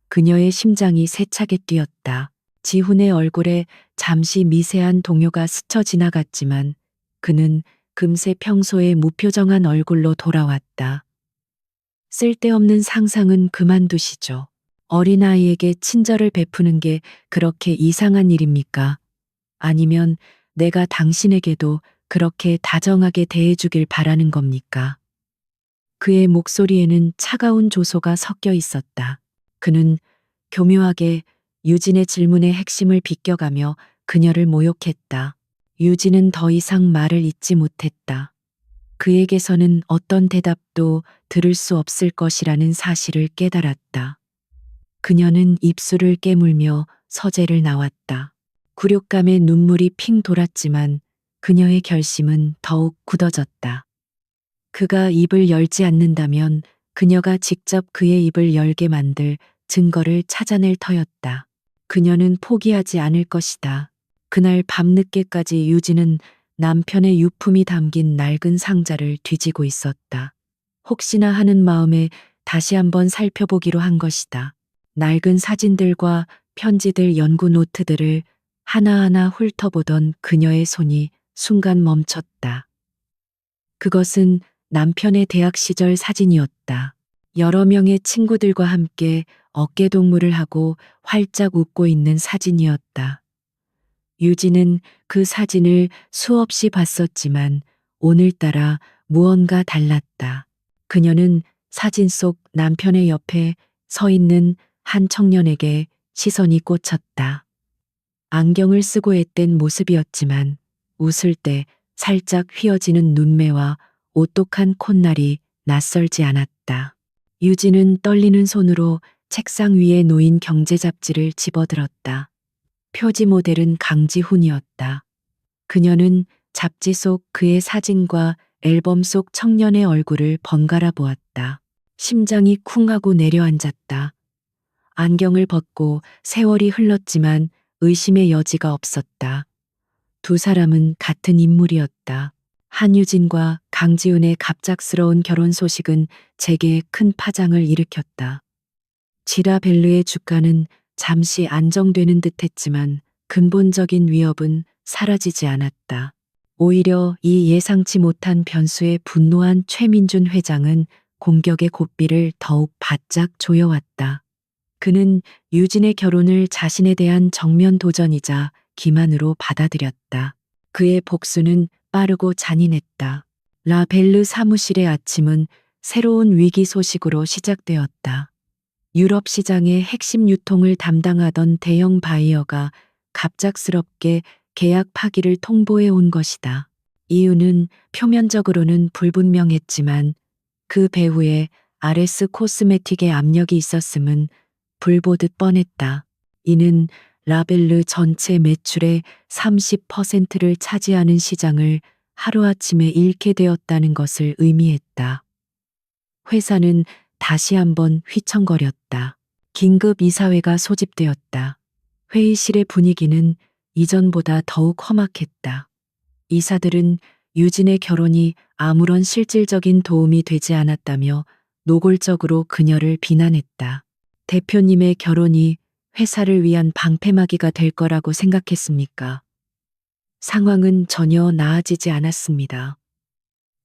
그녀의 심장이 세차게 뛰었다. 지훈의 얼굴에 잠시 미세한 동요가 스쳐 지나갔지만 그는 금세 평소의 무표정한 얼굴로 돌아왔다. 쓸데없는 상상은 그만두시죠. 어린아이에게 친절을 베푸는 게 그렇게 이상한 일입니까? 아니면 내가 당신에게도 그렇게 다정하게 대해주길 바라는 겁니까? 그의 목소리에는 차가운 조소가 섞여 있었다. 그는 교묘하게 유진의 질문의 핵심을 비껴가며 그녀를 모욕했다. 유진은 더 이상 말을 잇지 못했다. 그에게서는 어떤 대답도 들을 수 없을 것이라는 사실을 깨달았다. 그녀는 입술을 깨물며 서재를 나왔다. 굴욕감에 눈물이 핑 돌았지만 그녀의 결심은 더욱 굳어졌다. 그가 입을 열지 않는다면 그녀가 직접 그의 입을 열게 만들 증거를 찾아낼 터였다. 그녀는 포기하지 않을 것이다. 그날 밤늦게까지 유진은 남편의 유품이 담긴 낡은 상자를 뒤지고 있었다. 혹시나 하는 마음에 다시 한번 살펴보기로 한 것이다. 낡은 사진들과 편지들, 연구 노트들을 하나하나 훑어보던 그녀의 손이 순간 멈췄다. 그것은 남편의 대학 시절 사진이었다. 여러 명의 친구들과 함께 어깨동무를 하고 활짝 웃고 있는 사진이었다. 유진은 그 사진을 수없이 봤었지만 오늘따라 무언가 달랐다. 그녀는 사진 속 남편의 옆에 서 있는 한 청년에게 시선이 꽂혔다. 안경을 쓰고 앳된 모습이었지만 웃을 때 살짝 휘어지는 눈매와 오똑한 콧날이 낯설지 않았다. 유진은 떨리는 손으로 책상 위에 놓인 경제 잡지를 집어들었다. 표지 모델은 강지훈이었다. 그녀는 잡지 속 그의 사진과 앨범 속 청년의 얼굴을 번갈아 보았다. 심장이 쿵 하고 내려앉았다. 안경을 벗고 세월이 흘렀지만 의심의 여지가 없었다. 두 사람은 같은 인물이었다. 한유진과 강지훈의 갑작스러운 결혼 소식은 재계에 큰 파장을 일으켰다. 지라벨르의 주가는 잠시 안정되는 듯했지만 근본적인 위협은 사라지지 않았다. 오히려 이 예상치 못한 변수에 분노한 최민준 회장은 공격의 고삐를 더욱 바짝 조여왔다. 그는 유진의 결혼을 자신에 대한 정면 도전이자 기만으로 받아들였다. 그의 복수는 빠르고 잔인했다. 라벨르 사무실의 아침은 새로운 위기 소식으로 시작되었다. 유럽 시장의 핵심 유통을 담당하던 대형 바이어가 갑작스럽게 계약 파기를 통보해 온 것이다. 이유는 표면적으로는 불분명했지만 그 배후에 아레스 코스메틱의 압력이 있었음은 불보듯 뻔했다. 이는 라벨르 전체 매출의 30%를 차지하는 시장을 하루아침에 잃게 되었다는 것을 의미했다. 회사는 다시 한번 휘청거렸다. 긴급 이사회가 소집되었다. 회의실의 분위기는 이전보다 더욱 험악했다. 이사들은 유진의 결혼이 아무런 실질적인 도움이 되지 않았다며 노골적으로 그녀를 비난했다. 대표님의 결혼이 회사를 위한 방패막이가 될 거라고 생각했습니까? 상황은 전혀 나아지지 않았습니다.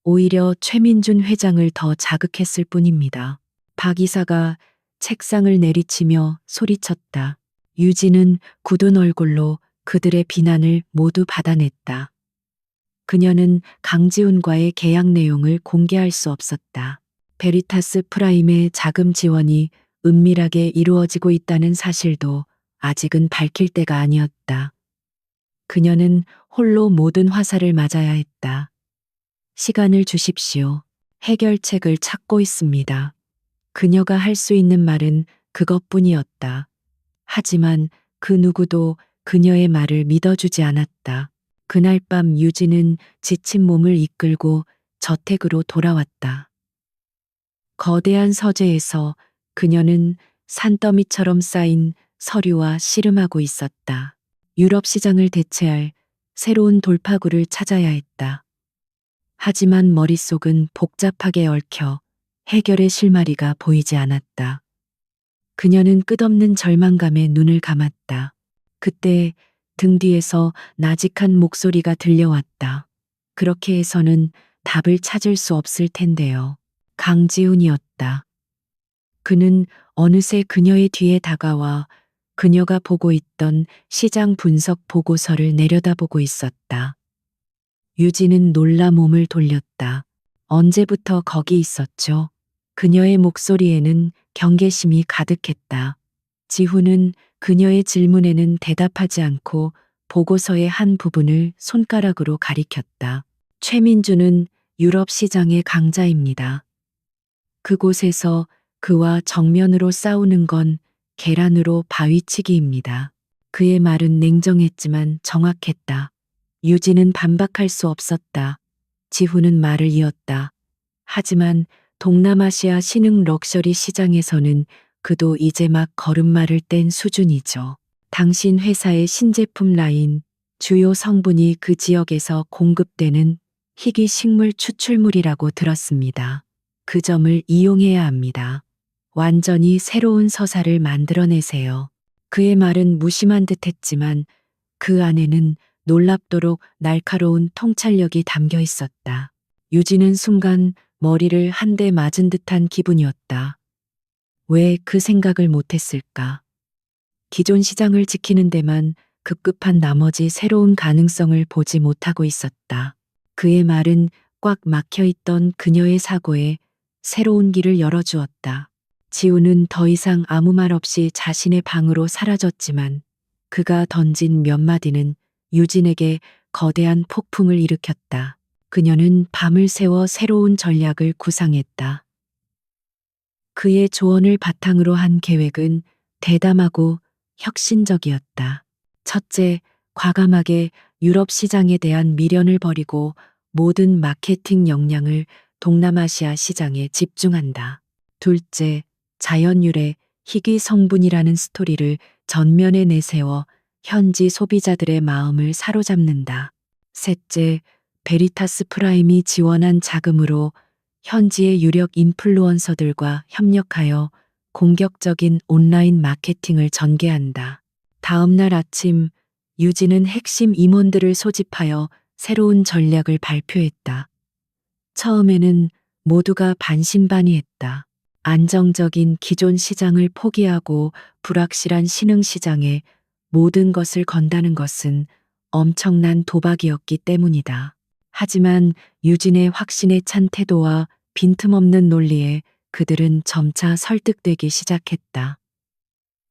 오히려 최민준 회장을 더 자극했을 뿐입니다. 박 이사가 책상을 내리치며 소리쳤다. 유진은 굳은 얼굴로 그들의 비난을 모두 받아냈다. 그녀는 강지훈과의 계약 내용을 공개할 수 없었다. 베리타스 프라임의 자금 지원이 은밀하게 이루어지고 있다는 사실도 아직은 밝힐 때가 아니었다. 그녀는 홀로 모든 화살을 맞아야 했다. 시간을 주십시오. 해결책을 찾고 있습니다. 그녀가 할 수 있는 말은 그것뿐이었다. 하지만 그 누구도 그녀의 말을 믿어주지 않았다. 그날 밤 유진은 지친 몸을 이끌고 저택으로 돌아왔다. 거대한 서재에서 그녀는 산더미처럼 쌓인 서류와 씨름하고 있었다. 유럽 시장을 대체할 새로운 돌파구를 찾아야 했다. 하지만 머릿속은 복잡하게 얽혀 해결의 실마리가 보이지 않았다. 그녀는 끝없는 절망감에 눈을 감았다. 그때 등 뒤에서 나직한 목소리가 들려왔다. 그렇게 해서는 답을 찾을 수 없을 텐데요. 강지훈이었다. 그는 어느새 그녀의 뒤에 다가와 그녀가 보고 있던 시장 분석 보고서를 내려다보고 있었다. 유진은 놀라 몸을 돌렸다. 언제부터 거기 있었죠? 그녀의 목소리에는 경계심이 가득했다. 지훈은 그녀의 질문에는 대답하지 않고 보고서의 한 부분을 손가락으로 가리켰다. 최민주는 유럽 시장의 강자입니다. 그곳에서 그와 정면으로 싸우는 건 계란으로 바위치기입니다. 그의 말은 냉정했지만 정확했다. 유진은 반박할 수 없었다. 지훈은 말을 이었다. 하지만 동남아시아 신흥 럭셔리 시장에서는 그도 이제 막 걸음마를 뗀 수준이죠. 당신 회사의 신제품 라인, 주요 성분이 그 지역에서 공급되는 희귀 식물 추출물이라고 들었습니다. 그 점을 이용해야 합니다. 완전히 새로운 서사를 만들어내세요. 그의 말은 무심한 듯 했지만 그 안에는 놀랍도록 날카로운 통찰력이 담겨 있었다. 유진은 순간 머리를 한 대 맞은 듯한 기분이었다. 왜 그 생각을 못했을까? 기존 시장을 지키는 데만 급급한 나머지 새로운 가능성을 보지 못하고 있었다. 그의 말은 꽉 막혀 있던 그녀의 사고에 새로운 길을 열어주었다. 지우는 더 이상 아무 말 없이 자신의 방으로 사라졌지만 그가 던진 몇 마디는 유진에게 거대한 폭풍을 일으켰다. 그녀는 밤을 새워 새로운 전략을 구상했다. 그의 조언을 바탕으로 한 계획은 대담하고 혁신적이었다. 첫째, 과감하게 유럽 시장에 대한 미련을 버리고 모든 마케팅 역량을 동남아시아 시장에 집중한다. 둘째, 자연유래 희귀 성분이라는 스토리를 전면에 내세워 현지 소비자들의 마음을 사로잡는다. 셋째, 베리타스 프라임이 지원한 자금으로 현지의 유력 인플루언서들과 협력하여 공격적인 온라인 마케팅을 전개한다. 다음 날 아침, 유진은 핵심 임원들을 소집하여 새로운 전략을 발표했다. 처음에는 모두가 반신반의했다. 안정적인 기존 시장을 포기하고 불확실한 신흥 시장에 모든 것을 건다는 것은 엄청난 도박이었기 때문이다. 하지만 유진의 확신에 찬 태도와 빈틈없는 논리에 그들은 점차 설득되기 시작했다.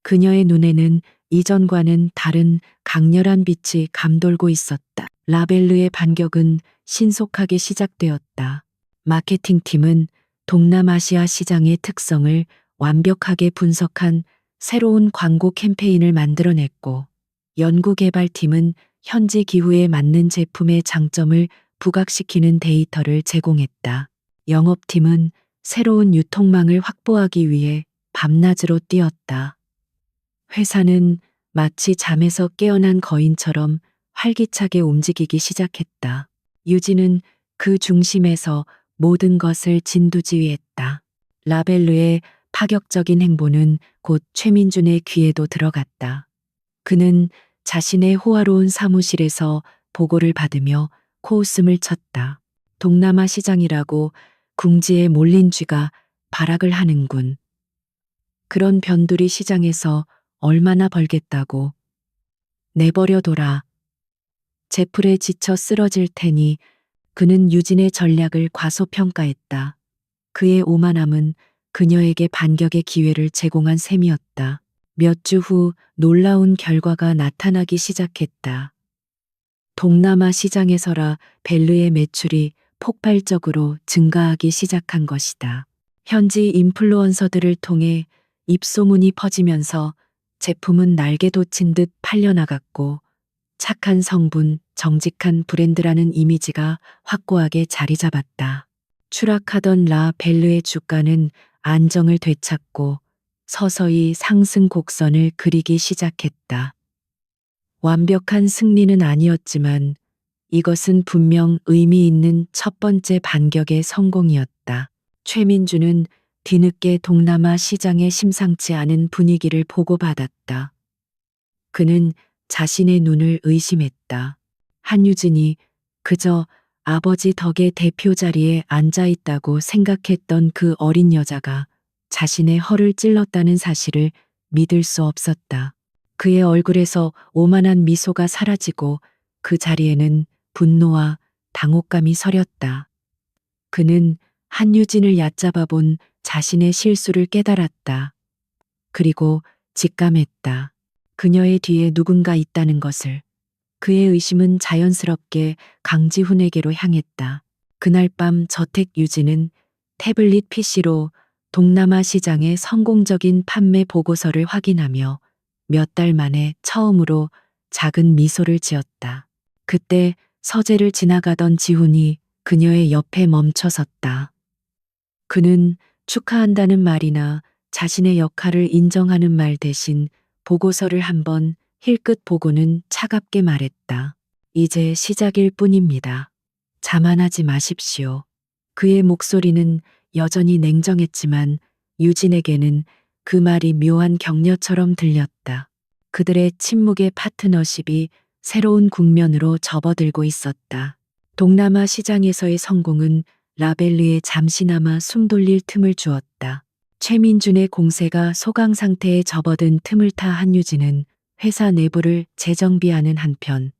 그녀의 눈에는 이전과는 다른 강렬한 빛이 감돌고 있었다. 라벨르의 반격은 신속하게 시작되었다. 마케팅팀은 동남아시아 시장의 특성을 완벽하게 분석한 새로운 광고 캠페인을 만들어냈고, 연구개발팀은 현지 기후에 맞는 제품의 장점을 부각시키는 데이터를 제공했다. 영업팀은 새로운 유통망을 확보하기 위해 밤낮으로 뛰었다. 회사는 마치 잠에서 깨어난 거인처럼 활기차게 움직이기 시작했다. 유진은 그 중심에서 모든 것을 진두지휘했다. 라벨르의 파격적인 행보는 곧 최민준의 귀에도 들어갔다. 그는 자신의 호화로운 사무실에서 보고를 받으며 코웃음을 쳤다. 동남아 시장이라고 궁지에 몰린 쥐가 발악을 하는군. 그런 변두리 시장에서 얼마나 벌겠다고. 내버려둬라. 제풀에 지쳐 쓰러질 테니. 그는 유진의 전략을 과소평가했다. 그의 오만함은 그녀에게 반격의 기회를 제공한 셈이었다. 몇 주 후 놀라운 결과가 나타나기 시작했다. 동남아 시장에서라 벨르의 매출이 폭발적으로 증가하기 시작한 것이다. 현지 인플루언서들을 통해 입소문이 퍼지면서 제품은 날개 돋친 듯 팔려나갔고, 착한 성분, 정직한 브랜드라는 이미지가 확고하게 자리 잡았다. 추락하던 라벨르의 주가는 안정을 되찾고 서서히 상승 곡선을 그리기 시작했다. 완벽한 승리는 아니었지만 이것은 분명 의미 있는 첫 번째 반격의 성공이었다. 최민주는 뒤늦게 동남아 시장의 심상치 않은 분위기를 보고받았다. 그는 자신의 눈을 의심했다. 한유진이 그저 아버지 덕의 대표 자리에 앉아 있다고 생각했던 그 어린 여자가 자신의 허를 찔렀다는 사실을 믿을 수 없었다. 그의 얼굴에서 오만한 미소가 사라지고 그 자리에는 분노와 당혹감이 서렸다. 그는 한유진을 얕잡아 본 자신의 실수를 깨달았다. 그리고 직감했다. 그녀의 뒤에 누군가 있다는 것을. 그의 의심은 자연스럽게 강지훈에게로 향했다. 그날 밤 저택 유진은 태블릿 PC로 동남아 시장의 성공적인 판매 보고서를 확인하며 몇 달 만에 처음으로 작은 미소를 지었다. 그때 서재를 지나가던 지훈이 그녀의 옆에 멈춰섰다. 그는 축하한다는 말이나 자신의 역할을 인정하는 말 대신 보고서를 한번 힐끗 보고는 차갑게 말했다. 이제 시작일 뿐입니다. 자만하지 마십시오. 그의 목소리는 여전히 냉정했지만 유진에게는 그 말이 묘한 격려처럼 들렸다. 그들의 침묵의 파트너십이 새로운 국면으로 접어들고 있었다. 동남아 시장에서의 성공은 라벨르에 잠시나마 숨 돌릴 틈을 주었다. 최민준의 공세가 소강 상태에 접어든 틈을 타 한유진은 회사 내부를 재정비하는 한편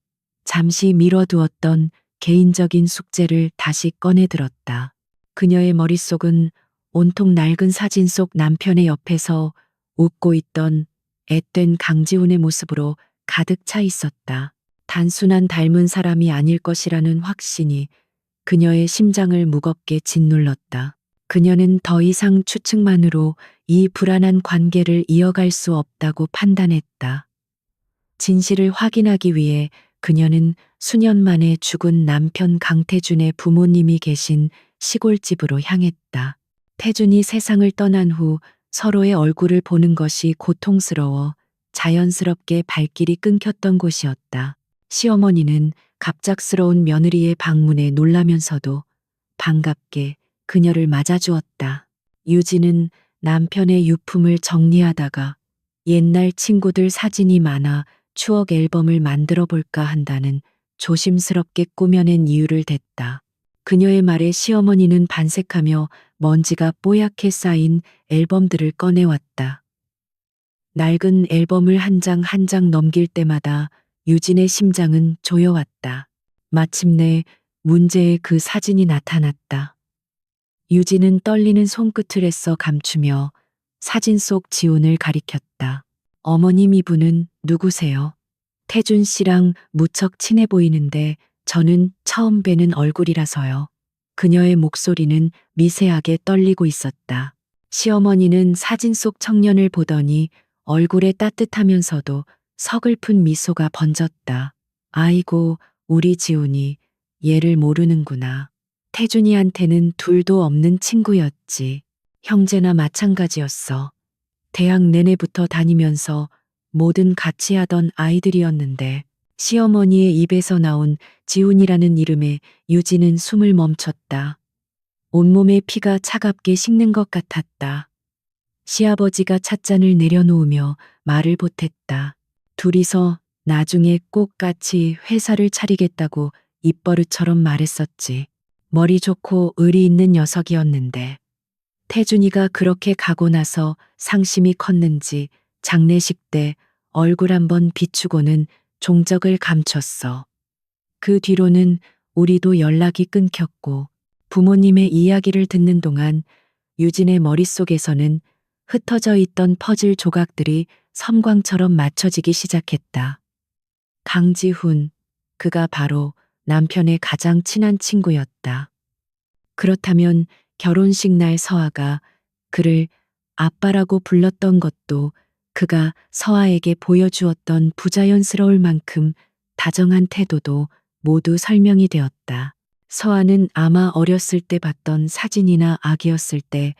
잠시 미뤄두었던 개인적인 숙제를 다시 꺼내들었다. 그녀의 머릿속은 온통 낡은 사진 속 남편의 옆에서 웃고 있던 앳된 강지훈의 모습으로 가득 차 있었다. 단순한 닮은 사람이 아닐 것이라는 확신이 그녀의 심장을 무겁게 짓눌렀다. 그녀는 더 이상 추측만으로 이 불안한 관계를 이어갈 수 없다고 판단했다. 진실을 확인하기 위해 그녀는 수년 만에 죽은 남편 강태준의 부모님이 계신 시골집으로 향했다. 태준이 세상을 떠난 후 서로의 얼굴을 보는 것이 고통스러워 자연스럽게 발길이 끊겼던 곳이었다. 시어머니는 갑작스러운 며느리의 방문에 놀라면서도 반갑게 그녀를 맞아주었다. 유진은 남편의 유품을 정리하다가 옛날 친구들 사진이 많아 추억 앨범을 만들어 볼까 한다는 조심스럽게 꾸며낸 이유를 댔다. 그녀의 말에 시어머니는 반색하며 먼지가 뽀얗게 쌓인 앨범들을 꺼내왔다. 낡은 앨범을 한 장 한 장 넘길 때마다 유진의 심장은 조여왔다. 마침내 문제의 그 사진이 나타났다. 유진은 떨리는 손끝을 애써 감추며 사진 속 지훈을 가리켰다. 어머님, 이분은 누구세요? 태준 씨랑 무척 친해 보이는데 저는 처음 뵈는 얼굴이라서요. 그녀의 목소리는 미세하게 떨리고 있었다. 시어머니는 사진 속 청년을 보더니 얼굴에 따뜻하면서도 서글픈 미소가 번졌다. 아이고, 우리 지훈이 얘를 모르는구나. 태준이한테는 둘도 없는 친구였지. 형제나 마찬가지였어. 대학 내내부터 다니면서 뭐든 같이 하던 아이들이었는데 시어머니의 입에서 나온 지훈이라는 이름에 유진은 숨을 멈췄다. 온몸에 피가 차갑게 식는 것 같았다. 시아버지가 찻잔을 내려놓으며 말을 보탰다. 둘이서 나중에 꼭 같이 회사를 차리겠다고 입버릇처럼 말했었지. 머리 좋고 의리 있는 녀석이었는데 태준이가 그렇게 가고 나서 상심이 컸는지 장례식 때 얼굴 한번 비추고는 종적을 감췄어. 그 뒤로는 우리도 연락이 끊겼고 부모님의 이야기를 듣는 동안 유진의 머릿속에서는 흩어져 있던 퍼즐 조각들이 섬광처럼 맞춰지기 시작했다. 강지훈, 그가 바로 남편의 가장 친한 친구였다. 그렇다면 결혼식 날 서아가 그를 아빠라고 불렀던 것도 그가 서아에게 보여주었던 부자연스러울 만큼 다정한 태도도 모두 설명이 되었다. 서아는 아마 어렸을 때 봤던 사진이나 아기였을 때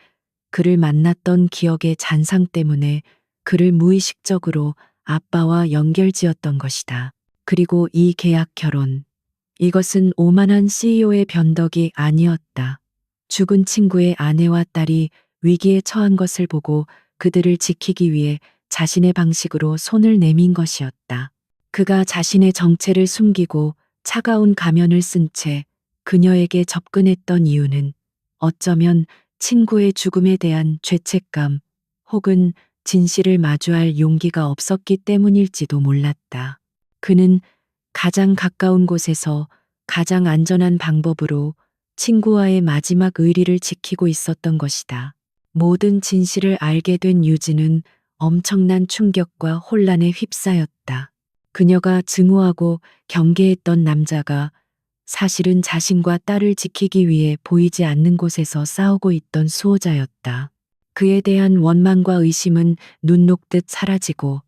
그를 만났던 기억의 잔상 때문에 그를 무의식적으로 아빠와 연결지었던 것이다. 그리고 이 계약 결혼. 이것은 오만한 CEO의 변덕이 아니었다. 죽은 친구의 아내와 딸이 위기에 처한 것을 보고 그들을 지키기 위해 자신의 방식으로 손을 내민 것이었다. 그가 자신의 정체를 숨기고 차가운 가면을 쓴 채 그녀에게 접근했던 이유는 어쩌면 친구의 죽음에 대한 죄책감 혹은 진실을 마주할 용기가 없었기 때문일지도 몰랐다. 그는 가장 가까운 곳에서 가장 안전한 방법으로 친구와의 마지막 의리를 지키고 있었던 것이다. 모든 진실을 알게 된 유진은 엄청난 충격과 혼란에 휩싸였다. 그녀가 증오하고 경계했던 남자가 사실은 자신과 딸을 지키기 위해 보이지 않는 곳에서 싸우고 있던 수호자였다. 그에 대한 원망과 의심은 눈 녹듯 사라지고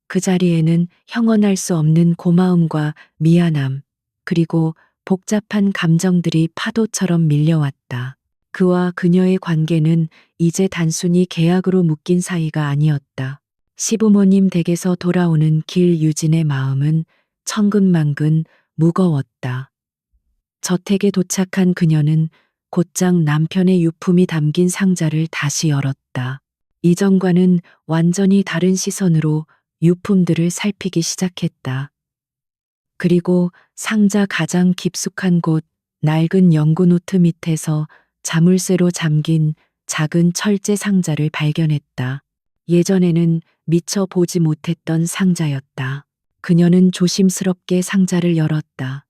그 자리에는 형언할 수 없는 고마움과 미안함, 그리고 복잡한 감정들이 파도처럼 밀려왔다. 그와 그녀의 관계는 이제 단순히 계약으로 묶인 사이가 아니었다. 시부모님 댁에서 돌아오는 길 유진의 마음은 천근만근 무거웠다. 저택에 도착한 그녀는 곧장 남편의 유품이 담긴 상자를 다시 열었다. 이전과는 완전히 다른 시선으로 유품들을 살피기 시작했다. 그리고 상자 가장 깊숙한 곳 낡은 연구노트 밑에서 자물쇠로 잠긴 작은 철제 상자를 발견했다. 예전에는 미처 보지 못했던 상자였다. 그녀는 조심스럽게 상자를 열었다.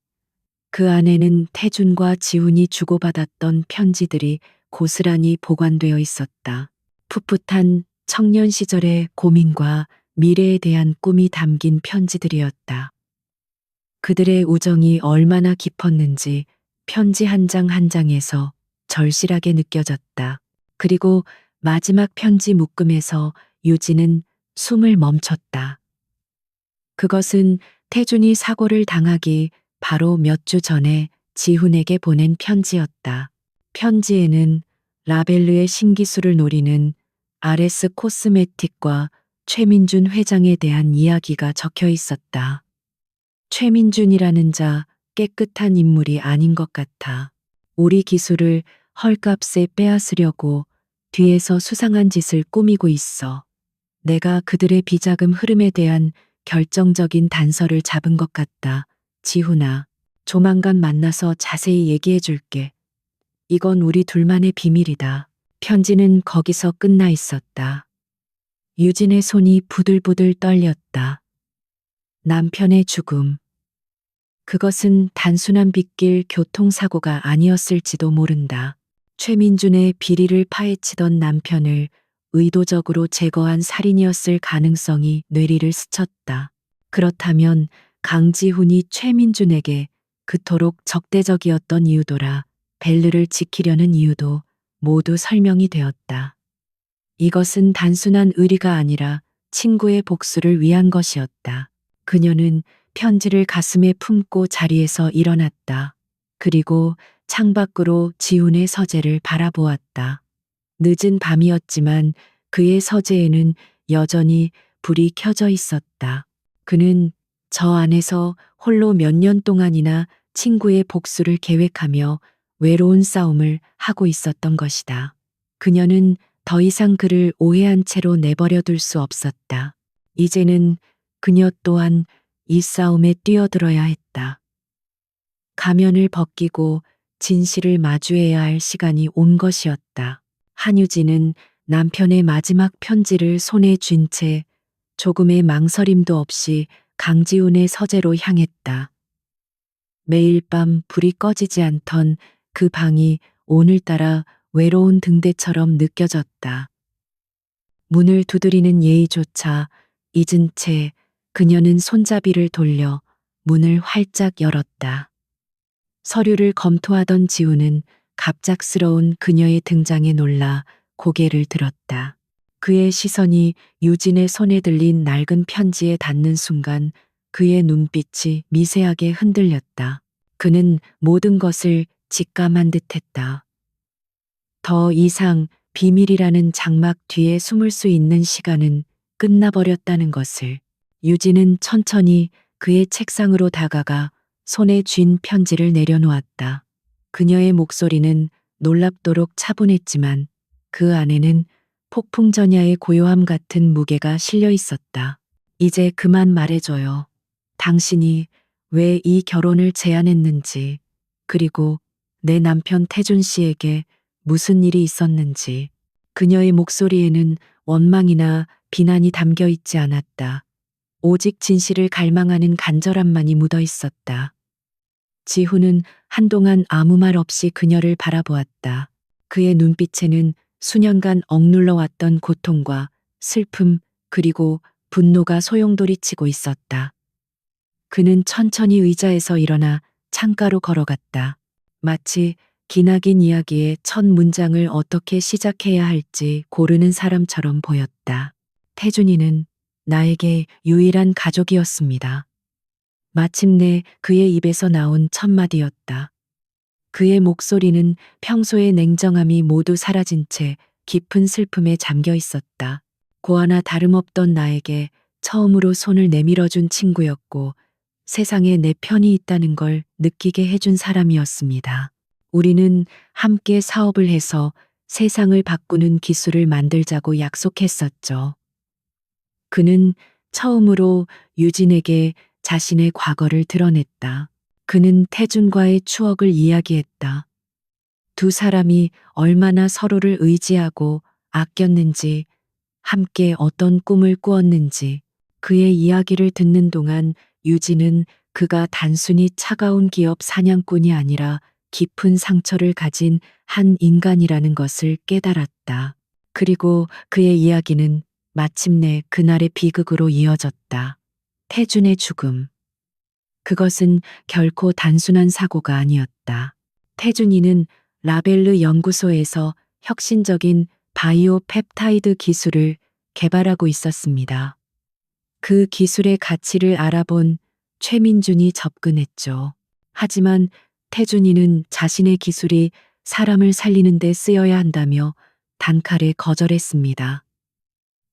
그 안에는 태준과 지훈이 주고받았던 편지들이 고스란히 보관되어 있었다. 풋풋한 청년 시절의 고민과 미래에 대한 꿈이 담긴 편지들이었다. 그들의 우정이 얼마나 깊었는지 편지 한 장 한 장에서 절실하게 느껴졌다. 그리고 마지막 편지 묶음에서 유진은 숨을 멈췄다. 그것은 태준이 사고를 당하기 바로 몇 주 전에 지훈에게 보낸 편지였다. 편지에는 라벨르의 신기술을 노리는 RS 코스메틱과 최민준 회장에 대한 이야기가 적혀 있었다. 최민준이라는 자 깨끗한 인물이 아닌 것 같아. 우리 기술을 헐값에 빼앗으려고 뒤에서 수상한 짓을 꾸미고 있어. 내가 그들의 비자금 흐름에 대한 결정적인 단서를 잡은 것 같다. 지훈아, 조만간 만나서 자세히 얘기해 줄게. 이건 우리 둘만의 비밀이다. 편지는 거기서 끝나 있었다. 유진의 손이 부들부들 떨렸다. 남편의 죽음. 그것은 단순한 빗길 교통사고가 아니었을지도 모른다. 최민준의 비리를 파헤치던 남편을 의도적으로 제거한 살인이었을 가능성이 뇌리를 스쳤다. 그렇다면 강지훈이 최민준에게 그토록 적대적이었던 이유도라 벨르를 지키려는 이유도 모두 설명이 되었다. 이것은 단순한 의리가 아니라 친구의 복수를 위한 것이었다. 그녀는 편지를 가슴에 품고 자리에서 일어났다. 그리고 창밖으로 지훈의 서재를 바라보았다. 늦은 밤이었지만 그의 서재에는 여전히 불이 켜져 있었다. 그는 저 안에서 홀로 몇 년 동안이나 친구의 복수를 계획하며 외로운 싸움을 하고 있었던 것이다. 그녀는 더 이상 그를 오해한 채로 내버려 둘 수 없었다. 이제는 그녀 또한 이 싸움에 뛰어들어야 했다. 가면을 벗기고 진실을 마주해야 할 시간이 온 것이었다. 한유진은 남편의 마지막 편지를 손에 쥔 채 조금의 망설임도 없이 강지훈의 서재로 향했다. 매일 밤 불이 꺼지지 않던 그 방이 오늘따라 외로운 등대처럼 느껴졌다. 문을 두드리는 예의조차 잊은 채 그녀는 손잡이를 돌려 문을 활짝 열었다. 서류를 검토하던 지훈은 갑작스러운 그녀의 등장에 놀라 고개를 들었다. 그의 시선이 유진의 손에 들린 낡은 편지에 닿는 순간 그의 눈빛이 미세하게 흔들렸다. 그는 모든 것을 직감한 듯했다. 더 이상 비밀이라는 장막 뒤에 숨을 수 있는 시간은 끝나버렸다는 것을. 유진은 천천히 그의 책상으로 다가가 손에 쥔 편지를 내려놓았다. 그녀의 목소리는 놀랍도록 차분했지만 그 안에는 폭풍전야의 고요함 같은 무게가 실려 있었다. 이제 그만 말해줘요. 당신이 왜 이 결혼을 제안했는지, 그리고 내 남편 태준 씨에게 무슨 일이 있었는지. 그녀의 목소리에는 원망이나 비난이 담겨 있지 않았다. 오직 진실을 갈망하는 간절함만이 묻어 있었다. 지훈은 한동안 아무 말 없이 그녀를 바라보았다. 그의 눈빛에는 수년간 억눌러 왔던 고통과 슬픔 그리고 분노가 소용돌이치고 있었다. 그는 천천히 의자에서 일어나 창가로 걸어갔다. 마치 기나긴 이야기의 첫 문장을 어떻게 시작해야 할지 고르는 사람처럼 보였다. 태준이는 나에게 유일한 가족이었습니다. 마침내 그의 입에서 나온 첫마디였다. 그의 목소리는 평소의 냉정함이 모두 사라진 채 깊은 슬픔에 잠겨 있었다. 고아나 다름없던 나에게 처음으로 손을 내밀어준 친구였고 세상에 내 편이 있다는 걸 느끼게 해준 사람이었습니다. 우리는 함께 사업을 해서 세상을 바꾸는 기술을 만들자고 약속했었죠. 그는 처음으로 유진에게 자신의 과거를 드러냈다. 그는 태준과의 추억을 이야기했다. 두 사람이 얼마나 서로를 의지하고 아꼈는지, 함께 어떤 꿈을 꾸었는지. 그의 이야기를 듣는 동안 유진은 그가 단순히 차가운 기업 사냥꾼이 아니라 깊은 상처를 가진 한 인간이라는 것을 깨달았다. 그리고 그의 이야기는 마침내 그날의 비극으로 이어졌다. 태준의 죽음. 그것은 결코 단순한 사고가 아니었다. 태준이는 라벨르 연구소에서 혁신적인 바이오 펩타이드 기술을 개발하고 있었습니다. 그 기술의 가치를 알아본 최민준이 접근했죠. 하지만 태준이는 자신의 기술이 사람을 살리는 데 쓰여야 한다며 단칼에 거절했습니다.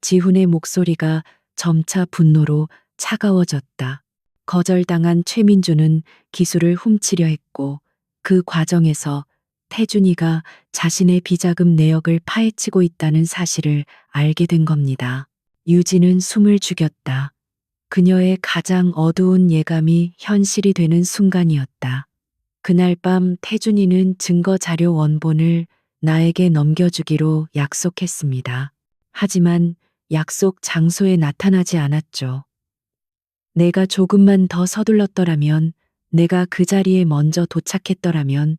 지훈의 목소리가 점차 분노로 차가워졌다. 거절당한 최민주는 기술을 훔치려 했고 그 과정에서 태준이가 자신의 비자금 내역을 파헤치고 있다는 사실을 알게 된 겁니다. 유진은 숨을 죽였다. 그녀의 가장 어두운 예감이 현실이 되는 순간이었다. 그날 밤 태준이는 증거 자료 원본을 나에게 넘겨주기로 약속했습니다. 하지만 약속 장소에 나타나지 않았죠. 내가 조금만 더 서둘렀더라면, 내가 그 자리에 먼저 도착했더라면.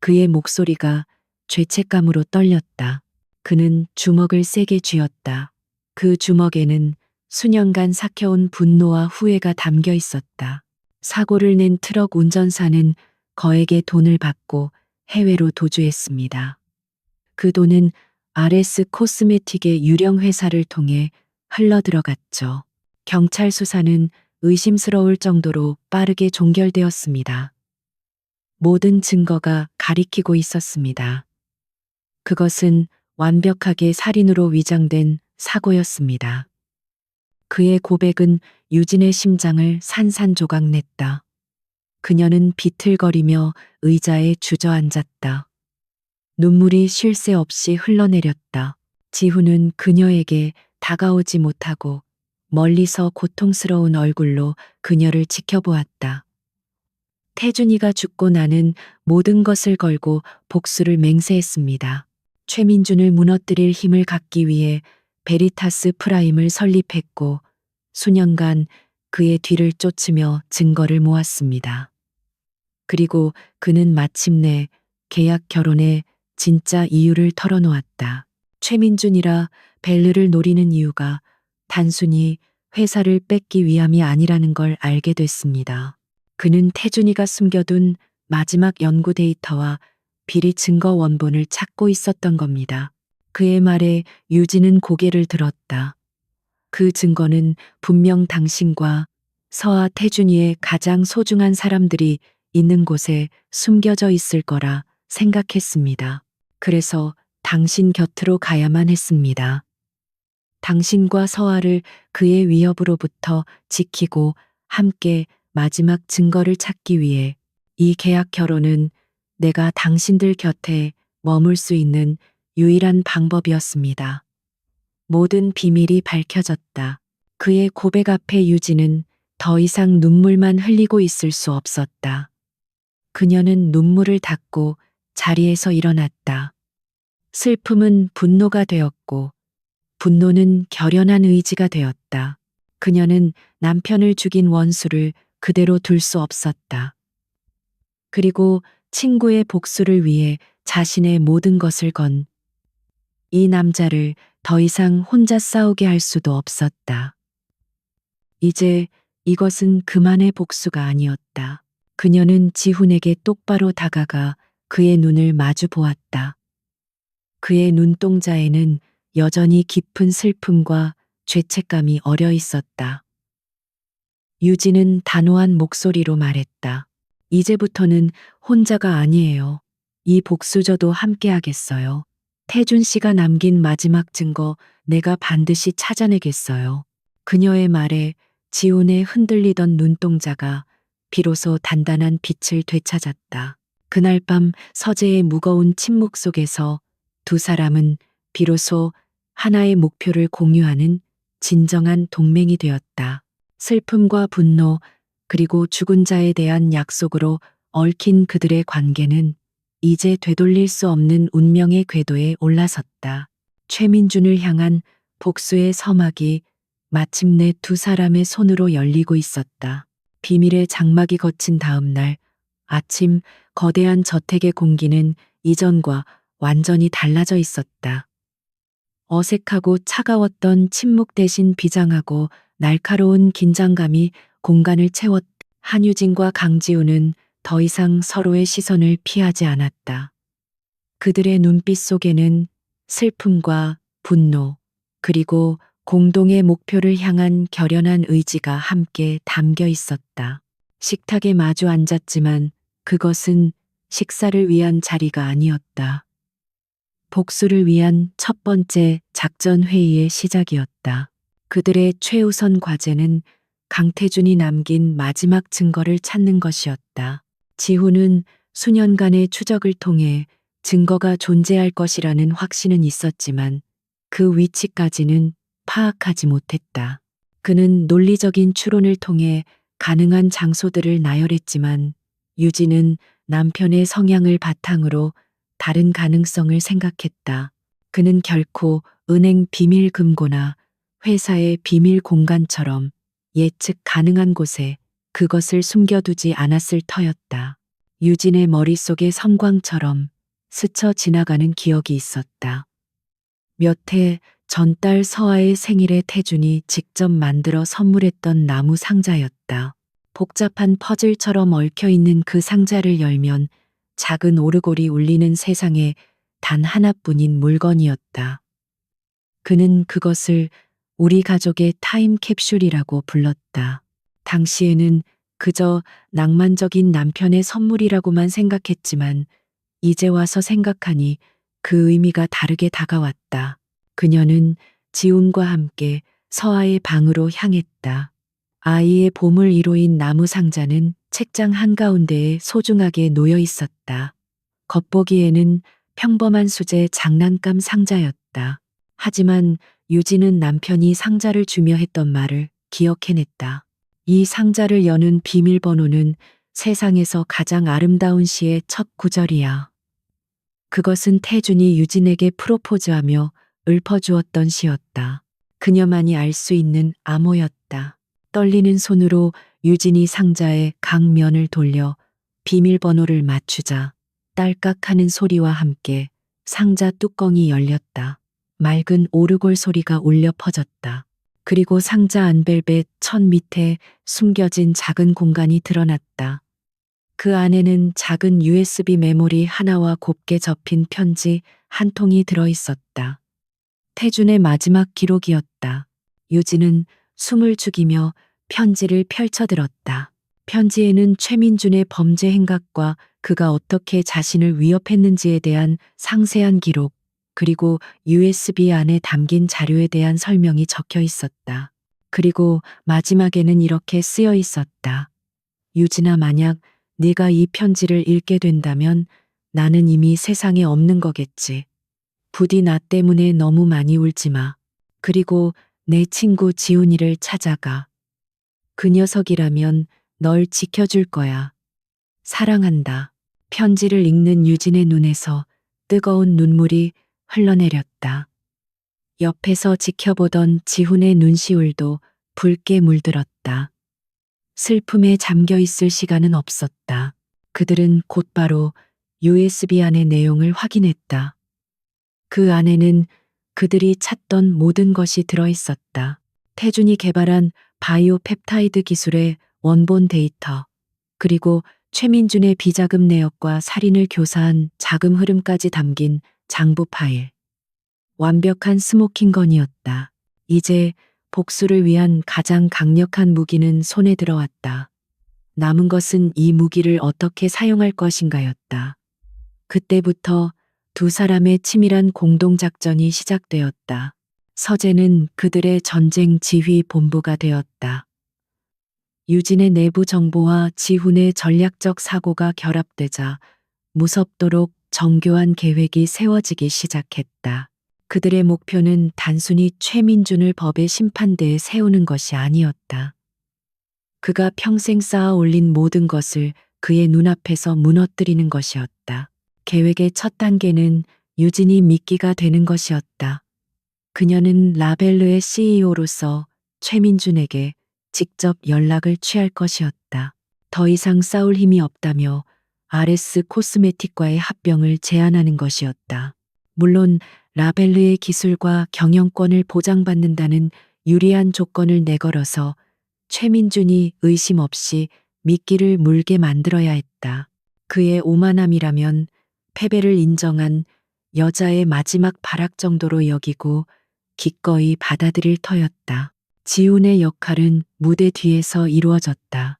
그의 목소리가 죄책감으로 떨렸다. 그는 주먹을 세게 쥐었다. 그 주먹에는 수년간 삭혀온 분노와 후회가 담겨 있었다. 사고를 낸 트럭 운전사는 거액의 돈을 받고 해외로 도주했습니다. 그 돈은 RS 코스메틱의 유령 회사를 통해 흘러들어갔죠. 경찰 수사는 의심스러울 정도로 빠르게 종결되었습니다. 모든 증거가 가리키고 있었습니다. 그것은 완벽하게 살인으로 위장된 사고였습니다. 그의 고백은 유진의 심장을 산산조각 냈다. 그녀는 비틀거리며 의자에 주저앉았다. 눈물이 쉴 새 없이 흘러내렸다. 지훈은 그녀에게 다가오지 못하고 멀리서 고통스러운 얼굴로 그녀를 지켜보았다. 태준이가 죽고 나는 모든 것을 걸고 복수를 맹세했습니다. 최민준을 무너뜨릴 힘을 갖기 위해 베리타스 프라임을 설립했고 수년간 그의 뒤를 쫓으며 증거를 모았습니다. 그리고 그는 마침내 계약 결혼의 진짜 이유를 털어놓았다. 최민준이라 벨르를 노리는 이유가 단순히 회사를 뺏기 위함이 아니라는 걸 알게 됐습니다. 그는 태준이가 숨겨둔 마지막 연구 데이터와 비리 증거 원본을 찾고 있었던 겁니다. 그의 말에 유진은 고개를 들었다. 그 증거는 분명 당신과 서아 태준이의 가장 소중한 사람들이 있는 곳에 숨겨져 있을 거라 생각했습니다. 그래서 당신 곁으로 가야만 했습니다. 당신과 서아를 그의 위협으로부터 지키고 함께 마지막 증거를 찾기 위해 이 계약 결혼은 내가 당신들 곁에 머물 수 있는 유일한 방법이었습니다. 모든 비밀이 밝혀졌다. 그의 고백 앞에 유진은 더 이상 눈물만 흘리고 있을 수 없었다. 그녀는 눈물을 닦고 자리에서 일어났다. 슬픔은 분노가 되었고 분노는 결연한 의지가 되었다. 그녀는 남편을 죽인 원수를 그대로 둘 수 없었다. 그리고 친구의 복수를 위해 자신의 모든 것을 건 이 남자를 더 이상 혼자 싸우게 할 수도 없었다. 이제 이것은 그만의 복수가 아니었다. 그녀는 지훈에게 똑바로 다가가 그의 눈을 마주 보았다. 그의 눈동자에는 여전히 깊은 슬픔과 죄책감이 어려 있었다. 유진은 단호한 목소리로 말했다. 이제부터는 혼자가 아니에요. 이 복수저도 함께 하겠어요. 태준 씨가 남긴 마지막 증거 내가 반드시 찾아내겠어요. 그녀의 말에 지훈의 흔들리던 눈동자가 비로소 단단한 빛을 되찾았다. 그날 밤 서재의 무거운 침묵 속에서 두 사람은 비로소 하나의 목표를 공유하는 진정한 동맹이 되었다. 슬픔과 분노, 그리고 죽은 자에 대한 약속으로 얽힌 그들의 관계는 이제 되돌릴 수 없는 운명의 궤도에 올라섰다. 최민준을 향한 복수의 서막이 마침내 두 사람의 손으로 열리고 있었다. 비밀의 장막이 거친 다음 날 아침 거대한 저택의 공기는 이전과 완전히 달라져 있었다. 어색하고 차가웠던 침묵 대신 비장하고 날카로운 긴장감이 공간을 채웠다. 한유진과 강지우는 더 이상 서로의 시선을 피하지 않았다. 그들의 눈빛 속에는 슬픔과 분노, 그리고 공동의 목표를 향한 결연한 의지가 함께 담겨 있었다. 식탁에 마주 앉았지만 그것은 식사를 위한 자리가 아니었다. 복수를 위한 첫 번째 작전 회의의 시작이었다. 그들의 최우선 과제는 강태준이 남긴 마지막 증거를 찾는 것이었다. 지훈은 수년간의 추적을 통해 증거가 존재할 것이라는 확신은 있었지만 그 위치까지는 파악하지 못했다. 그는 논리적인 추론을 통해 가능한 장소들을 나열했지만 유진은 남편의 성향을 바탕으로 다른 가능성을 생각했다. 그는 결코 은행 비밀 금고나 회사의 비밀 공간처럼 예측 가능한 곳에 그것을 숨겨두지 않았을 터였다. 유진의 머릿속에 섬광처럼 스쳐 지나가는 기억이 있었다. 몇 해 전딸 서아의 생일에 태준이 직접 만들어 선물했던 나무 상자였다. 복잡한 퍼즐처럼 얽혀있는 그 상자를 열면 작은 오르골이 울리는 세상에 단 하나뿐인 물건이었다. 그는 그것을 우리 가족의 타임캡슐이라고 불렀다. 당시에는 그저 낭만적인 남편의 선물이라고만 생각했지만 이제 와서 생각하니 그 의미가 다르게 다가왔다. 그녀는 지훈과 함께 서아의 방으로 향했다. 아이의 보물 1호인 나무 상자는 책장 한가운데에 소중하게 놓여 있었다. 겉보기에는 평범한 수제 장난감 상자였다. 하지만 유진은 남편이 상자를 주며 했던 말을 기억해냈다. 이 상자를 여는 비밀번호는 세상에서 가장 아름다운 시의 첫 구절이야. 그것은 태준이 유진에게 프로포즈하며 읊어주었던 시였다. 그녀만이 알 수 있는 암호였다. 떨리는 손으로 유진이 상자의 각 면을 돌려 비밀번호를 맞추자 딸깍하는 소리와 함께 상자 뚜껑이 열렸다. 맑은 오르골 소리가 울려 퍼졌다. 그리고 상자 안벨벳 천 밑에 숨겨진 작은 공간이 드러났다. 그 안에는 작은 USB 메모리 하나와 곱게 접힌 편지 한 통이 들어 있었다. 태준의 마지막 기록이었다. 유진은 숨을 죽이며 편지를 펼쳐들었다. 편지에는 최민준의 범죄 행각과 그가 어떻게 자신을 위협했는지에 대한 상세한 기록, 그리고 USB 안에 담긴 자료에 대한 설명이 적혀 있었다. 그리고 마지막에는 이렇게 쓰여 있었다. 유진아, 만약 네가 이 편지를 읽게 된다면 나는 이미 세상에 없는 거겠지. 부디 나 때문에 너무 많이 울지 마. 그리고 내 친구 지훈이를 찾아가. 그 녀석이라면 널 지켜줄 거야. 사랑한다. 편지를 읽는 유진의 눈에서 뜨거운 눈물이 흘러내렸다. 옆에서 지켜보던 지훈의 눈시울도 붉게 물들었다. 슬픔에 잠겨 있을 시간은 없었다. 그들은 곧바로 USB 안의 내용을 확인했다. 그 안에는 그들이 찾던 모든 것이 들어 있었다. 태준이 개발한 바이오 펩타이드 기술의 원본 데이터, 그리고 최민준의 비자금 내역과 살인을 교사한 자금 흐름까지 담긴 장부 파일. 완벽한 스모킹건이었다. 이제 복수를 위한 가장 강력한 무기는 손에 들어왔다. 남은 것은 이 무기를 어떻게 사용할 것인가였다. 그때부터 두 사람의 치밀한 공동작전이 시작되었다. 서재는 그들의 전쟁 지휘 본부가 되었다. 유진의 내부 정보와 지훈의 전략적 사고가 결합되자 무섭도록 정교한 계획이 세워지기 시작했다. 그들의 목표는 단순히 최민준을 법의 심판대에 세우는 것이 아니었다. 그가 평생 쌓아 올린 모든 것을 그의 눈앞에서 무너뜨리는 것이었다. 계획의 첫 단계는 유진이 미끼가 되는 것이었다. 그녀는 라벨르의 CEO로서 최민준에게 직접 연락을 취할 것이었다. 더 이상 싸울 힘이 없다며 RS 코스메틱과의 합병을 제안하는 것이었다. 물론 라벨르의 기술과 경영권을 보장받는다는 유리한 조건을 내걸어서 최민준이 의심 없이 미끼를 물게 만들어야 했다. 그의 오만함이라면 패배를 인정한 여자의 마지막 발악 정도로 여기고 기꺼이 받아들일 터였다. 지훈의 역할은 무대 뒤에서 이루어졌다.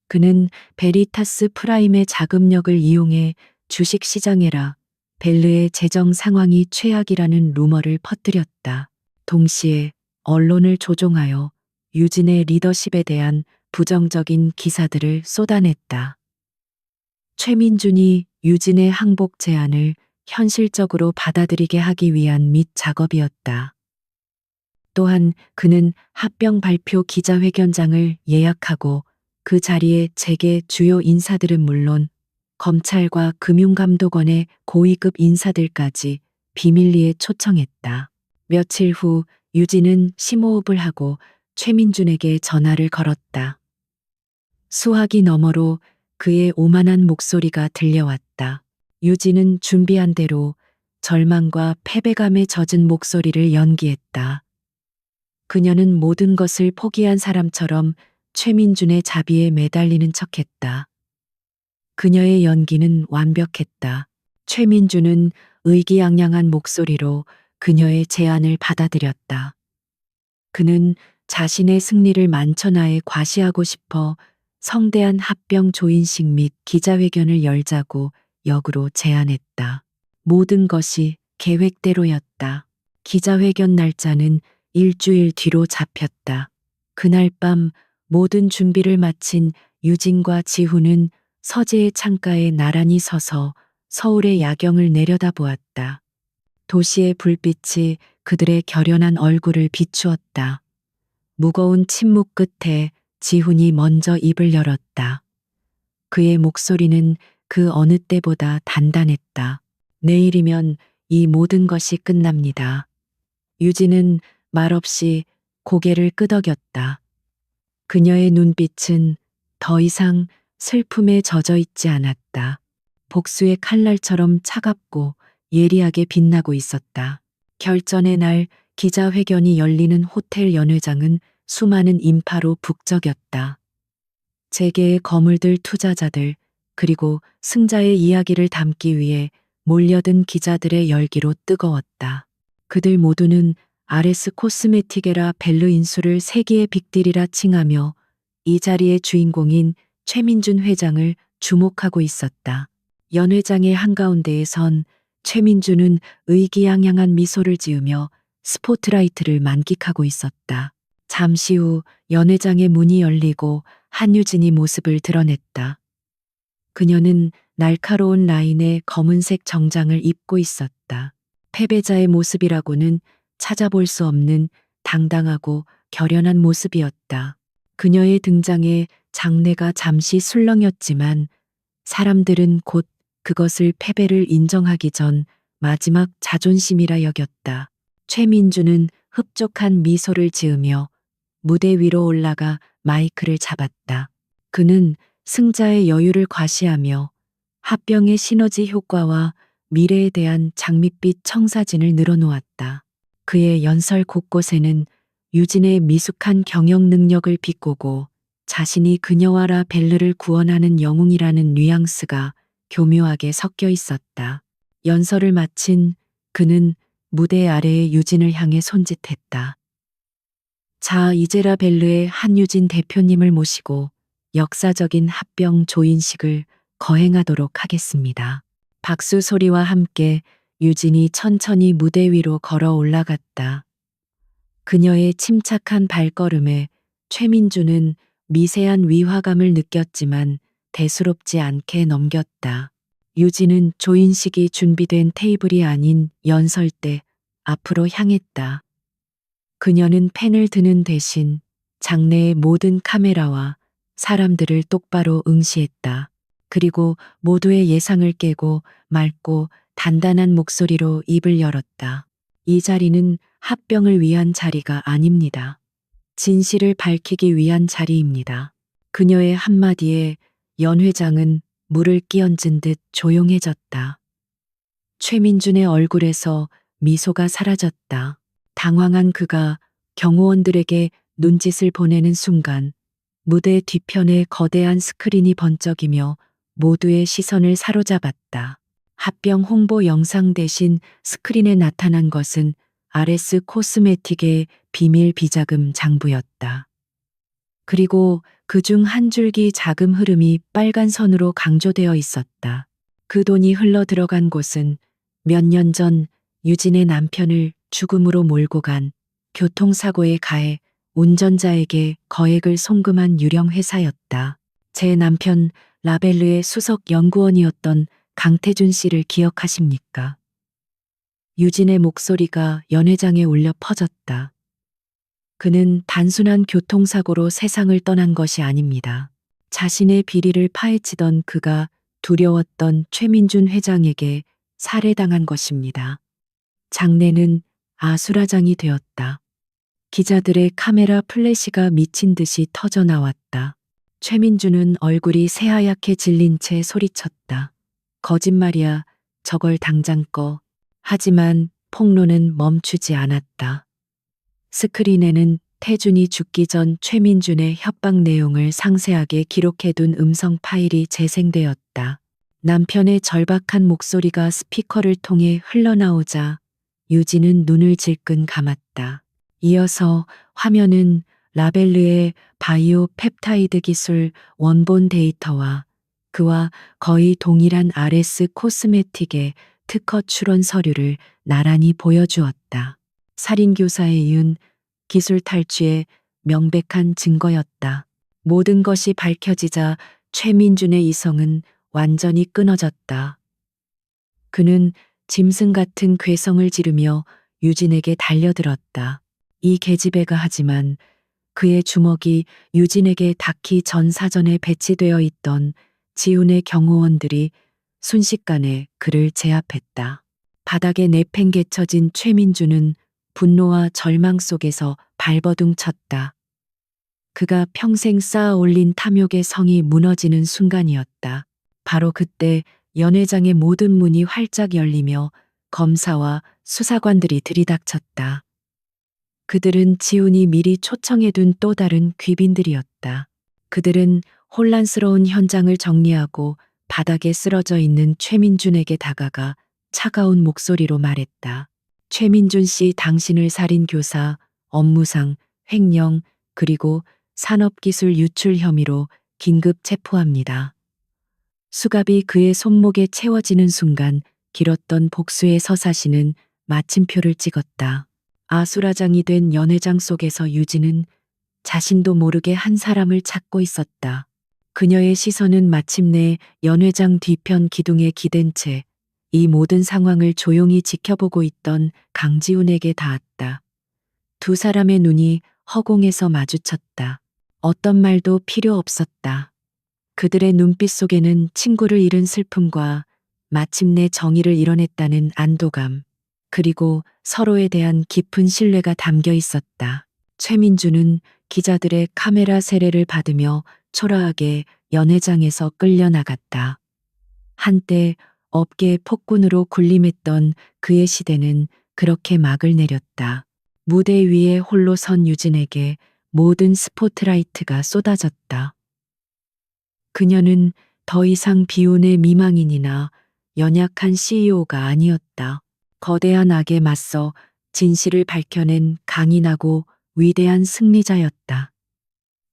그는 베리타스 프라임의 자금력을 이용해 주식시장에라 벨르의 재정 상황이 최악이라는 루머를 퍼뜨렸다. 동시에 언론을 조종하여 유진의 리더십에 대한 부정적인 기사들을 쏟아냈다. 최민준이 유진의 항복 제안을 현실적으로 받아들이게 하기 위한 밑 작업이었다. 또한 그는 합병 발표 기자회견장을 예약하고 그 자리에 재계 주요 인사들은 물론 검찰과 금융감독원의 고위급 인사들까지 비밀리에 초청했다. 며칠 후 유진은 심호흡을 하고 최민준에게 전화를 걸었다. 수화기 너머로 그의 오만한 목소리가 들려왔다. 유진은 준비한 대로 절망과 패배감에 젖은 목소리를 연기했다. 그녀는 모든 것을 포기한 사람처럼 최민준의 자비에 매달리는 척했다. 그녀의 연기는 완벽했다. 최민준은 의기양양한 목소리로 그녀의 제안을 받아들였다. 그는 자신의 승리를 만천하에 과시하고 싶어 성대한 합병 조인식 및 기자회견을 열자고 역으로 제안했다. 모든 것이 계획대로였다. 기자회견 날짜는 일주일 뒤로 잡혔다. 그날 밤 모든 준비를 마친 유진과 지훈은 서재의 창가에 나란히 서서 서울의 야경을 내려다보았다. 도시의 불빛이 그들의 결연한 얼굴을 비추었다. 무거운 침묵 끝에 지훈이 먼저 입을 열었다. 그의 목소리는 그 어느 때보다 단단했다. 내일이면 이 모든 것이 끝납니다. 유진은 말없이 고개를 끄덕였다. 그녀의 눈빛은 더 이상 슬픔에 젖어 있지 않았다. 복수의 칼날처럼 차갑고 예리하게 빛나고 있었다. 결전의 날 기자회견이 열리는 호텔 연회장은 수많은 인파로 북적였다. 재계의 거물들 투자자들, 그리고 승자의 이야기를 담기 위해 몰려든 기자들의 열기로 뜨거웠다. 그들 모두는 RS 코스메틱에라 벨르 인수를 세기의 빅딜이라 칭하며 이 자리의 주인공인 최민준 회장을 주목하고 있었다. 연 회장의 한가운데에 선 최민준은 의기양양한 미소를 지으며 스포트라이트를 만끽하고 있었다. 잠시 후 연 회장의 문이 열리고 한유진이 모습을 드러냈다. 그녀는 날카로운 라인의 검은색 정장을 입고 있었다. 패배자의 모습이라고는 찾아볼 수 없는 당당하고 결연한 모습이었다. 그녀의 등장에 장내가 잠시 술렁였지만 사람들은 곧 그것을 패배를 인정하기 전 마지막 자존심이라 여겼다. 최민주는 흡족한 미소를 지으며 무대 위로 올라가 마이크를 잡았다. 그는 승자의 여유를 과시하며 합병의 시너지 효과와 미래에 대한 장밋빛 청사진을 늘어놓았다. 그의 연설 곳곳에는 유진의 미숙한 경영 능력을 비꼬고 자신이 그녀와 라벨르를 구원하는 영웅이라는 뉘앙스가 교묘하게 섞여 있었다. 연설을 마친 그는 무대 아래의 유진을 향해 손짓했다. 자, 이제 라벨르의 한유진 대표님을 모시고 역사적인 합병 조인식을 거행하도록 하겠습니다. 박수 소리와 함께 유진이 천천히 무대 위로 걸어 올라갔다. 그녀의 침착한 발걸음에 최민주는 미세한 위화감을 느꼈지만 대수롭지 않게 넘겼다. 유진은 조인식이 준비된 테이블이 아닌 연설대 앞으로 향했다. 그녀는 펜을 드는 대신 장내의 모든 카메라와 사람들을 똑바로 응시했다. 그리고 모두의 예상을 깨고 맑고 단단한 목소리로 입을 열었다. 이 자리는 합병을 위한 자리가 아닙니다. 진실을 밝히기 위한 자리입니다. 그녀의 한마디에 연 회장은 물을 끼얹은 듯 조용해졌다. 최민준의 얼굴에서 미소가 사라졌다. 당황한 그가 경호원들에게 눈짓을 보내는 순간 무대 뒤편에 거대한 스크린이 번쩍이며 모두의 시선을 사로잡았다. 합병 홍보 영상 대신 스크린에 나타난 것은 RS 코스메틱의 비밀 비자금 장부였다. 그리고 그중 한 줄기 자금 흐름이 빨간 선으로 강조되어 있었다. 그 돈이 흘러 들어간 곳은 몇 년 전 유진의 남편을 죽음으로 몰고 간 교통사고에 가해 운전자에게 거액을 송금한 유령 회사였다. 제 남편 라벨르의 수석 연구원이었던 강태준 씨를 기억하십니까? 유진의 목소리가 연 회장에 울려 퍼졌다. 그는 단순한 교통사고로 세상을 떠난 것이 아닙니다. 자신의 비리를 파헤치던 그가 두려웠던 최민준 회장에게 살해당한 것입니다. 장내는 아수라장이 되었다. 기자들의 카메라 플래시가 미친 듯이 터져 나왔다. 최민준은 얼굴이 새하얗게 질린 채 소리쳤다. 거짓말이야. 저걸 당장 꺼. 하지만 폭로는 멈추지 않았다. 스크린에는 태준이 죽기 전 최민준의 협박 내용을 상세하게 기록해둔 음성 파일이 재생되었다. 남편의 절박한 목소리가 스피커를 통해 흘러나오자 유진은 눈을 질끈 감았다. 이어서 화면은 라벨르의 바이오 펩타이드 기술 원본 데이터와 그와 거의 동일한 RS 코스메틱의 특허 출원 서류를 나란히 보여주었다. 살인교사에 이은 기술 탈취의 명백한 증거였다. 모든 것이 밝혀지자 최민준의 이성은 완전히 끊어졌다. 그는 짐승 같은 괴성을 지르며 유진에게 달려들었다. 이 계집애가 하지만 그의 주먹이 유진에게 닿기 전 사전에 배치되어 있던 지훈의 경호원들이 순식간에 그를 제압했다. 바닥에 내팽개쳐진 최민주는 분노와 절망 속에서 발버둥 쳤다. 그가 평생 쌓아 올린 탐욕의 성이 무너지는 순간이었다. 바로 그때 연 회장의 모든 문이 활짝 열리며 검사와 수사관들이 들이닥쳤다. 그들은 지훈이 미리 초청해둔 또 다른 귀빈들이었다. 그들은 혼란스러운 현장을 정리하고 바닥에 쓰러져 있는 최민준에게 다가가 차가운 목소리로 말했다. 최민준 씨, 당신을 살인 교사, 업무상, 횡령, 그리고 산업기술 유출 혐의로 긴급 체포합니다. 수갑이 그의 손목에 채워지는 순간 길었던 복수의 서사시는 마침표를 찍었다. 아수라장이 된 연회장 속에서 유진은 자신도 모르게 한 사람을 찾고 있었다. 그녀의 시선은 마침내 연회장 뒤편 기둥에 기댄 채 이 모든 상황을 조용히 지켜보고 있던 강지훈에게 닿았다. 두 사람의 눈이 허공에서 마주쳤다. 어떤 말도 필요 없었다. 그들의 눈빛 속에는 친구를 잃은 슬픔과 마침내 정의를 이뤄냈다는 안도감, 그리고 서로에 대한 깊은 신뢰가 담겨 있었다. 최민주는 기자들의 카메라 세례를 받으며 초라하게 연회장에서 끌려나갔다. 한때 업계의 폭군으로 군림했던 그의 시대는 그렇게 막을 내렸다. 무대 위에 홀로 선 유진에게 모든 스포트라이트가 쏟아졌다. 그녀는 더 이상 비운의 미망인이나 연약한 CEO가 아니었다. 거대한 악에 맞서 진실을 밝혀낸 강인하고 위대한 승리자였다.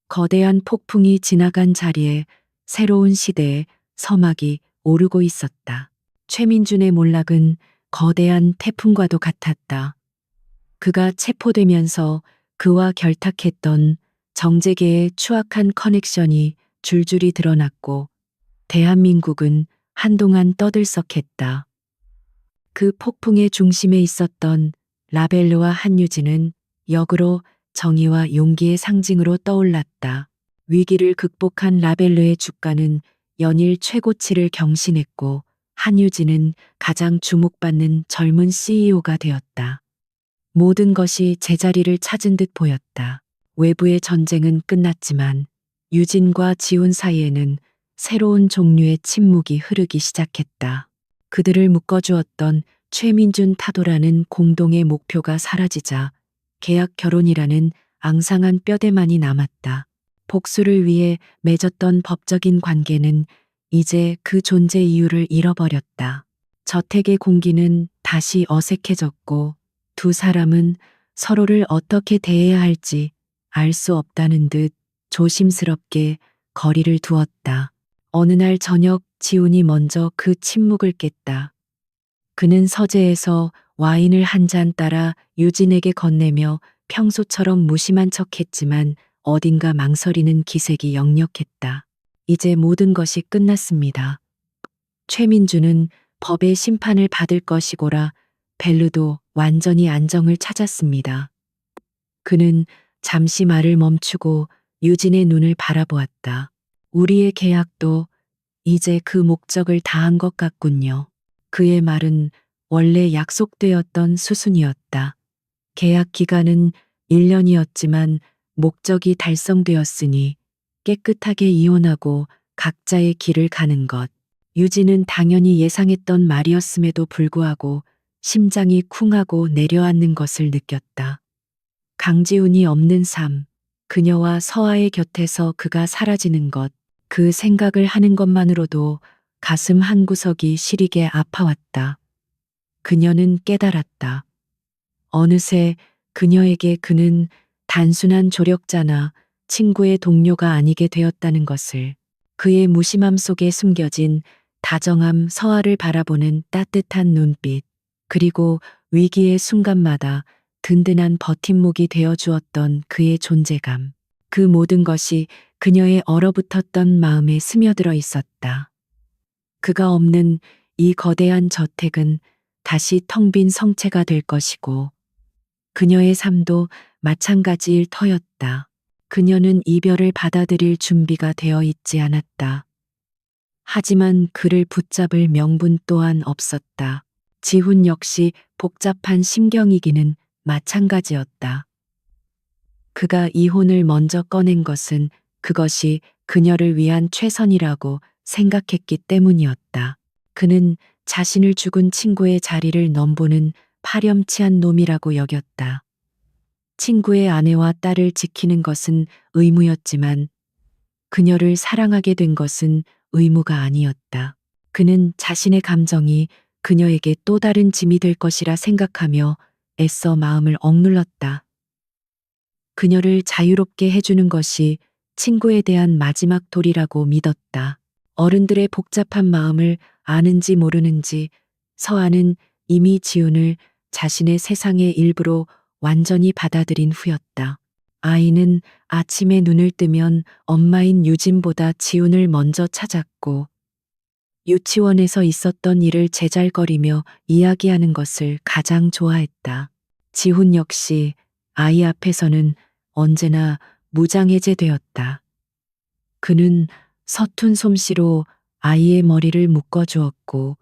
거대한 폭풍이 지나간 자리에 새로운 시대의 서막이 오르고 있었다. 최민준의 몰락은 거대한 태풍과도 같았다. 그가 체포되면서 그와 결탁했던 정재계의 추악한 커넥션이 줄줄이 드러났고 대한민국은 한동안 떠들썩했다. 그 폭풍의 중심에 있었던 라벨르와 한유진은 역으로 정의와 용기의 상징으로 떠올랐다. 위기를 극복한 라벨르의 주가는 연일 최고치를 경신했고 한유진은 가장 주목받는 젊은 CEO가 되었다. 모든 것이 제자리를 찾은 듯 보였다. 외부의 전쟁은 끝났지만 유진과 지훈 사이에는 새로운 종류의 침묵이 흐르기 시작했다. 그들을 묶어주었던 최민준 타도라는 공동의 목표가 사라지자 계약 결혼이라는 앙상한 뼈대만이 남았다. 복수를 위해 맺었던 법적인 관계는 이제 그 존재 이유를 잃어버렸다. 저택의 공기는 다시 어색해졌고 두 사람은 서로를 어떻게 대해야 할지 알 수 없다는 듯 조심스럽게 거리를 두었다. 어느 날 저녁 지훈이 먼저 그 침묵을 깼다. 그는 서재에서 와인을 한 잔 따라 유진에게 건네며 평소처럼 무심한 척했지만 어딘가 망설이는 기색이 역력했다. 이제 모든 것이 끝났습니다. 최민주는 법의 심판을 받을 것이고라 벨루도 완전히 안정을 찾았습니다. 그는 잠시 말을 멈추고 유진의 눈을 바라보았다. 우리의 계약도 이제 그 목적을 다한 것 같군요. 그의 말은 원래 약속되었던 수순이었다. 계약 기간은 1년이었지만 목적이 달성되었으니 깨끗하게 이혼하고 각자의 길을 가는 것. 유진은 당연히 예상했던 말이었음에도 불구하고 심장이 쿵하고 내려앉는 것을 느꼈다. 강지훈이 없는 삶, 그녀와 서아의 곁에서 그가 사라지는 것, 그 생각을 하는 것만으로도 가슴 한구석이 시리게 아파왔다. 그녀는 깨달았다. 어느새 그녀에게 그는 단순한 조력자나 친구의 동료가 아니게 되었다는 것을. 그의 무심함 속에 숨겨진 다정함, 서아를 바라보는 따뜻한 눈빛, 그리고 위기의 순간마다 든든한 버팀목이 되어 주었던 그의 존재감. 그 모든 것이 그녀의 얼어붙었던 마음에 스며들어 있었다. 그가 없는 이 거대한 저택은 다시 텅 빈 성체가 될 것이고 그녀의 삶도 마찬가지일 터였다. 그녀는 이별을 받아들일 준비가 되어 있지 않았다. 하지만 그를 붙잡을 명분 또한 없었다. 지훈 역시 복잡한 심경이기는 마찬가지였다. 그가 이혼을 먼저 꺼낸 것은 그것이 그녀를 위한 최선이라고 생각했기 때문이었다. 그는 자신을 죽은 친구의 자리를 넘보는 파렴치한 놈이라고 여겼다. 친구의 아내와 딸을 지키는 것은 의무였지만 그녀를 사랑하게 된 것은 의무가 아니었다. 그는 자신의 감정이 그녀에게 또 다른 짐이 될 것이라 생각하며 애써 마음을 억눌렀다. 그녀를 자유롭게 해주는 것이 친구에 대한 마지막 도리라고 믿었다. 어른들의 복잡한 마음을 아는지 모르는지 서아는 이미 지훈을 자신의 세상의 일부로 완전히 받아들인 후였다. 아이는 아침에 눈을 뜨면 엄마인 유진보다 지훈을 먼저 찾았고 유치원에서 있었던 일을 제잘거리며 이야기하는 것을 가장 좋아했다. 지훈 역시 아이 앞에서는 언제나 무장해제되었다. 그는 서툰 솜씨로 아이의 머리를 묶어주었고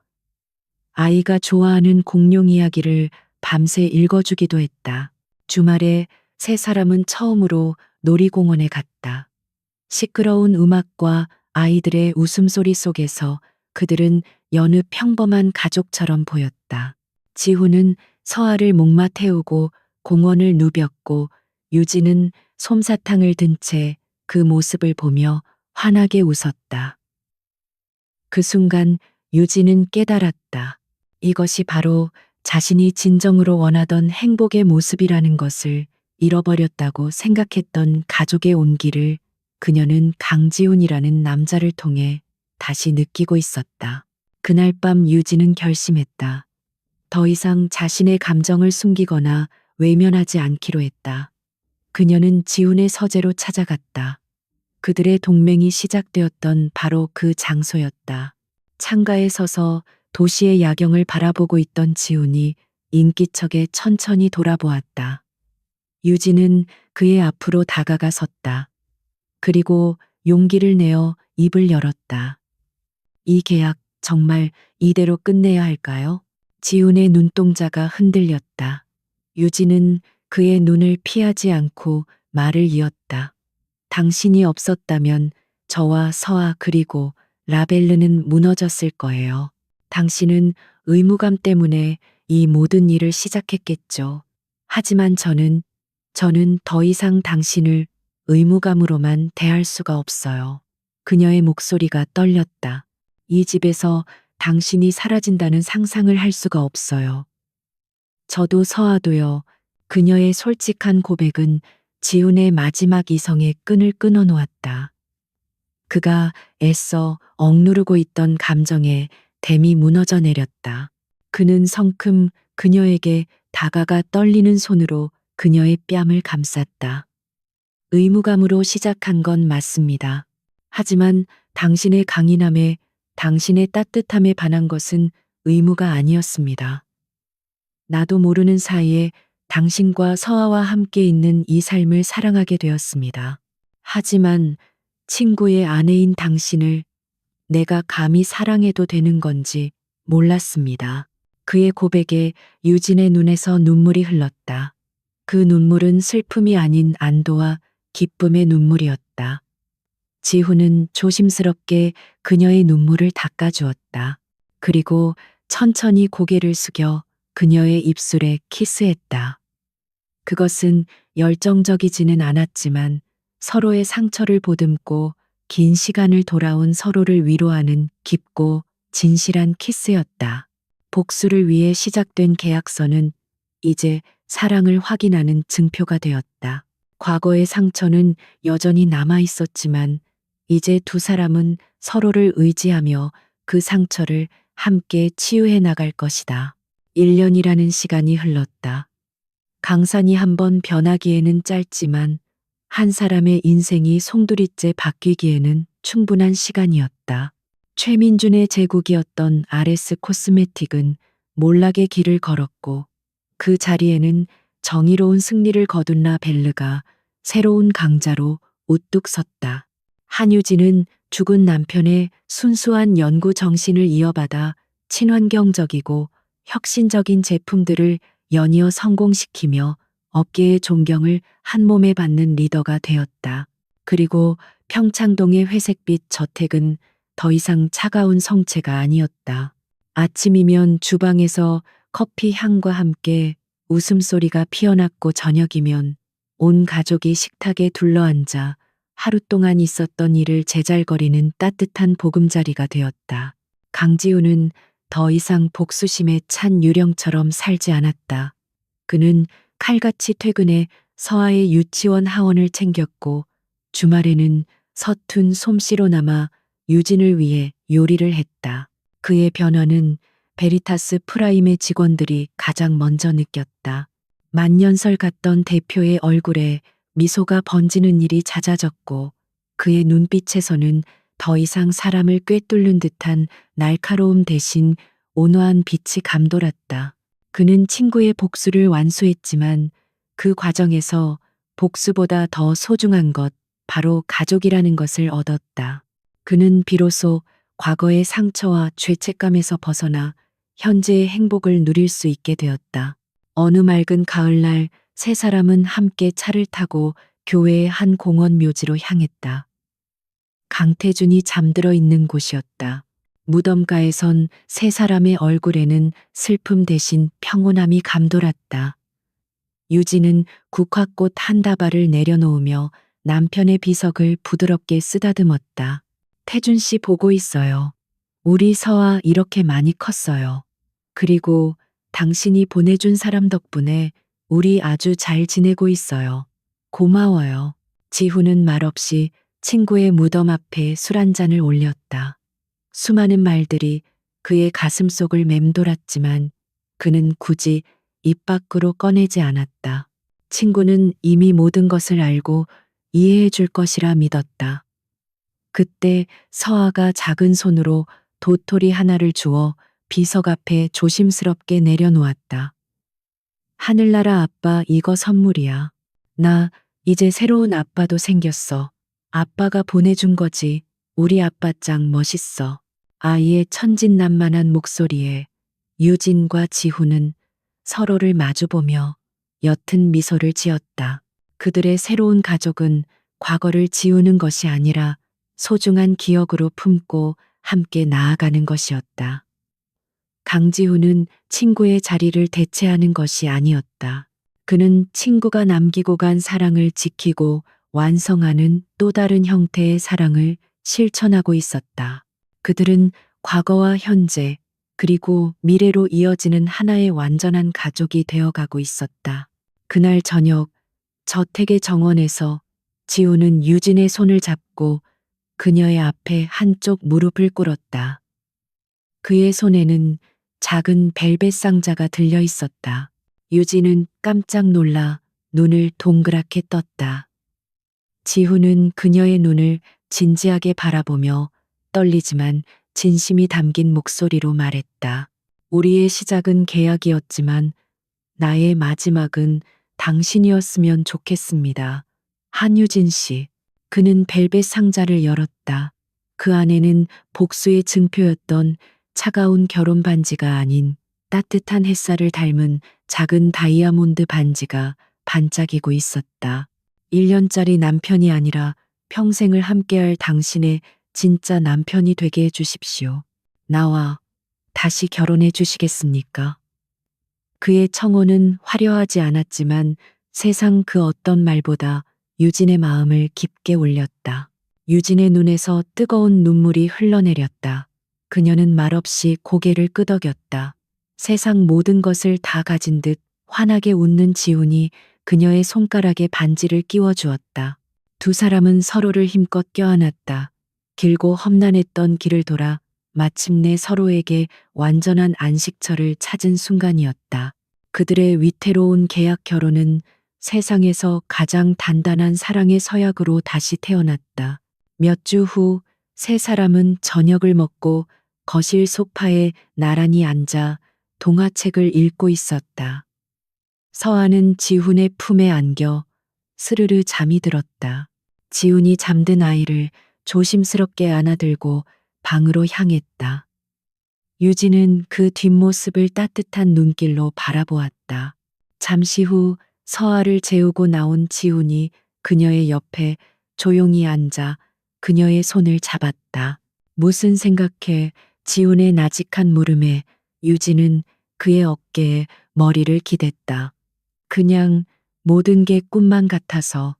아이가 좋아하는 공룡 이야기를 밤새 읽어주기도 했다. 주말에 세 사람은 처음으로 놀이공원에 갔다. 시끄러운 음악과 아이들의 웃음소리 속에서 그들은 여느 평범한 가족처럼 보였다. 지훈은 서아를 목마 태우고 공원을 누볐고 유진은 솜사탕을 든 채 그 모습을 보며 환하게 웃었다. 그 순간 유진은 깨달았다. 이것이 바로 자신이 진정으로 원하던 행복의 모습이라는 것을 잃어버렸다고 생각했던 가족의 온기를 그녀는 강지훈이라는 남자를 통해 다시 느끼고 있었다. 그날 밤 유진은 결심했다. 더 이상 자신의 감정을 숨기거나 외면하지 않기로 했다. 그녀는 지훈의 서재로 찾아갔다. 그들의 동맹이 시작되었던 바로 그 장소였다. 창가에 서서 도시의 야경을 바라보고 있던 지훈이 인기척에 천천히 돌아보았다. 유진은 그의 앞으로 다가가 섰다. 그리고 용기를 내어 입을 열었다. 이 계약 정말 이대로 끝내야 할까요? 지훈의 눈동자가 흔들렸다. 유진은 그의 눈을 피하지 않고 말을 이었다. 당신이 없었다면 저와 서아 그리고 라벨르는 무너졌을 거예요. 당신은 의무감 때문에 이 모든 일을 시작했겠죠. 하지만 저는 더 이상 당신을 의무감으로만 대할 수가 없어요. 그녀의 목소리가 떨렸다. 이 집에서 당신이 사라진다는 상상을 할 수가 없어요. 저도 서아도요. 그녀의 솔직한 고백은 지훈의 마지막 이성의 끈을 끊어 놓았다. 그가 애써 억누르고 있던 감정에 댐이 무너져 내렸다. 그는 성큼 그녀에게 다가가 떨리는 손으로 그녀의 뺨을 감쌌다. 의무감으로 시작한 건 맞습니다. 하지만 당신의 강인함에, 당신의 따뜻함에 반한 것은 의무가 아니었습니다. 나도 모르는 사이에 당신과 서아와 함께 있는 이 삶을 사랑하게 되었습니다. 하지만 친구의 아내인 당신을 내가 감히 사랑해도 되는 건지 몰랐습니다. 그의 고백에 유진의 눈에서 눈물이 흘렀다. 그 눈물은 슬픔이 아닌 안도와 기쁨의 눈물이었다. 지훈은 조심스럽게 그녀의 눈물을 닦아주었다. 그리고 천천히 고개를 숙여 그녀의 입술에 키스했다. 그것은 열정적이지는 않았지만 서로의 상처를 보듬고 긴 시간을 돌아온 서로를 위로하는 깊고 진실한 키스였다. 복수를 위해 시작된 계약서는 이제 사랑을 확인하는 증표가 되었다. 과거의 상처는 여전히 남아 있었지만 이제 두 사람은 서로를 의지하며 그 상처를 함께 치유해 나갈 것이다. 1년이라는 시간이 흘렀다. 강산이 한번 변하기에는 짧지만 한 사람의 인생이 송두리째 바뀌기에는 충분한 시간이었다. 최민준의 제국이었던 RS 코스메틱은 몰락의 길을 걸었고 그 자리에는 정의로운 승리를 거둔 라벨르가 새로운 강자로 우뚝 섰다. 한유진은 죽은 남편의 순수한 연구 정신을 이어받아 친환경적이고 혁신적인 제품들을 연이어 성공시키며 업계의 존경을 한몸에 받는 리더가 되었다. 그리고 평창동의 회색빛 저택은 더 이상 차가운 성체가 아니었다. 아침이면 주방에서 커피 향과 함께 웃음소리가 피어났고 저녁이면 온 가족이 식탁에 둘러앉아 하루 동안 있었던 일을 제잘거리는 따뜻한 보금자리가 되었다. 강지훈은 더 이상 복수심에 찬 유령처럼 살지 않았다. 그는 칼같이 퇴근해 서아의 유치원 하원을 챙겼고 주말에는 서툰 솜씨로나마 유진을 위해 요리를 했다. 그의 변화는 베리타스 프라임의 직원들이 가장 먼저 느꼈다. 만년설 같던 대표의 얼굴에 미소가 번지는 일이 잦아졌고 그의 눈빛에서는 더 이상 사람을 꿰뚫는 듯한 날카로움 대신 온화한 빛이 감돌았다. 그는 친구의 복수를 완수했지만 그 과정에서 복수보다 더 소중한 것, 바로 가족이라는 것을 얻었다. 그는 비로소 과거의 상처와 죄책감에서 벗어나 현재의 행복을 누릴 수 있게 되었다. 어느 맑은 가을날 세 사람은 함께 차를 타고 교회의 한 공원 묘지로 향했다. 강태준이 잠들어 있는 곳이었다. 무덤가에선 세 사람의 얼굴에는 슬픔 대신 평온함이 감돌았다. 유진은 국화꽃 한 다발을 내려놓으며 남편의 비석을 부드럽게 쓰다듬었다. 태준 씨 보고 있어요. 우리 서아 이렇게 많이 컸어요. 그리고 당신이 보내준 사람 덕분에 우리 아주 잘 지내고 있어요. 고마워요. 지훈은 말없이 친구의 무덤 앞에 술 한 잔을 올렸다. 수많은 말들이 그의 가슴 속을 맴돌았지만 그는 굳이 입 밖으로 꺼내지 않았다. 친구는 이미 모든 것을 알고 이해해 줄 것이라 믿었다. 그때 서아가 작은 손으로 도토리 하나를 주어 비석 앞에 조심스럽게 내려놓았다. 하늘나라 아빠, 이거 선물이야. 나 이제 새로운 아빠도 생겼어. 아빠가 보내준 거지. 우리 아빠 짱 멋있어. 아이의 천진난만한 목소리에 유진과 지훈은 서로를 마주보며 옅은 미소를 지었다. 그들의 새로운 가족은 과거를 지우는 것이 아니라 소중한 기억으로 품고 함께 나아가는 것이었다. 강지훈은 친구의 자리를 대체하는 것이 아니었다. 그는 친구가 남기고 간 사랑을 지키고 완성하는 또 다른 형태의 사랑을 실천하고 있었다. 그들은 과거와 현재, 그리고 미래로 이어지는 하나의 완전한 가족이 되어가고 있었다. 그날 저녁, 저택의 정원에서 지우는 유진의 손을 잡고 그녀의 앞에 한쪽 무릎을 꿇었다. 그의 손에는 작은 벨벳 상자가 들려 있었다. 유진은 깜짝 놀라 눈을 동그랗게 떴다. 지훈은 그녀의 눈을 진지하게 바라보며 떨리지만 진심이 담긴 목소리로 말했다. 우리의 시작은 계약이었지만 나의 마지막은 당신이었으면 좋겠습니다. 한유진 씨. 그는 벨벳 상자를 열었다. 그 안에는 복수의 증표였던 차가운 결혼 반지가 아닌 따뜻한 햇살을 닮은 작은 다이아몬드 반지가 반짝이고 있었다. 1년짜리 남편이 아니라 평생을 함께할 당신의 진짜 남편이 되게 해주십시오. 나와 다시 결혼해 주시겠습니까? 그의 청혼은 화려하지 않았지만 세상 그 어떤 말보다 유진의 마음을 깊게 울렸다. 유진의 눈에서 뜨거운 눈물이 흘러내렸다. 그녀는 말없이 고개를 끄덕였다. 세상 모든 것을 다 가진 듯 환하게 웃는 지훈이 그녀의 손가락에 반지를 끼워주었다. 두 사람은 서로를 힘껏 껴안았다. 길고 험난했던 길을 돌아 마침내 서로에게 완전한 안식처를 찾은 순간이었다. 그들의 위태로운 계약 결혼은 세상에서 가장 단단한 사랑의 서약으로 다시 태어났다. 몇 주 후 세 사람은 저녁을 먹고 거실 소파에 나란히 앉아 동화책을 읽고 있었다. 서아는 지훈의 품에 안겨 스르르 잠이 들었다. 지훈이 잠든 아이를 조심스럽게 안아들고 방으로 향했다. 유진은 그 뒷모습을 따뜻한 눈길로 바라보았다. 잠시 후 서아를 재우고 나온 지훈이 그녀의 옆에 조용히 앉아 그녀의 손을 잡았다. 무슨 생각해? 지훈의 나직한 물음에 유진은 그의 어깨에 머리를 기댔다. 그냥 모든 게 꿈만 같아서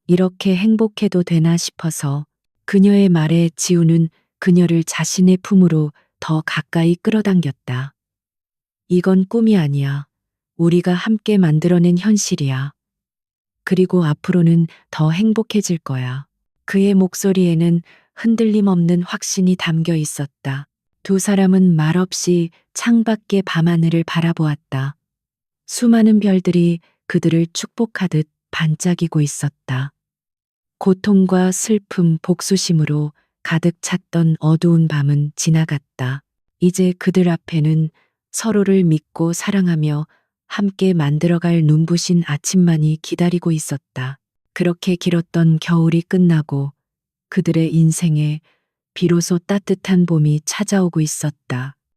이렇게 행복해도 되나 싶어서. 그녀의 말에 지훈은 그녀를 자신의 품으로 더 가까이 끌어당겼다. 이건 꿈이 아니야. 우리가 함께 만들어낸 현실이야. 그리고 앞으로는 더 행복해질 거야. 그의 목소리에는 흔들림 없는 확신이 담겨 있었다. 두 사람은 말없이 창밖의 밤하늘을 바라보았다. 수많은 별들이 그들을 축복하듯 반짝이고 있었다. 고통과 슬픔, 복수심으로 가득 찼던 어두운 밤은 지나갔다. 이제 그들 앞에는 서로를 믿고 사랑하며 함께 만들어갈 눈부신 아침만이 기다리고 있었다. 그렇게 길었던 겨울이 끝나고 그들의 인생에 비로소 따뜻한 봄이 찾아오고 있었다.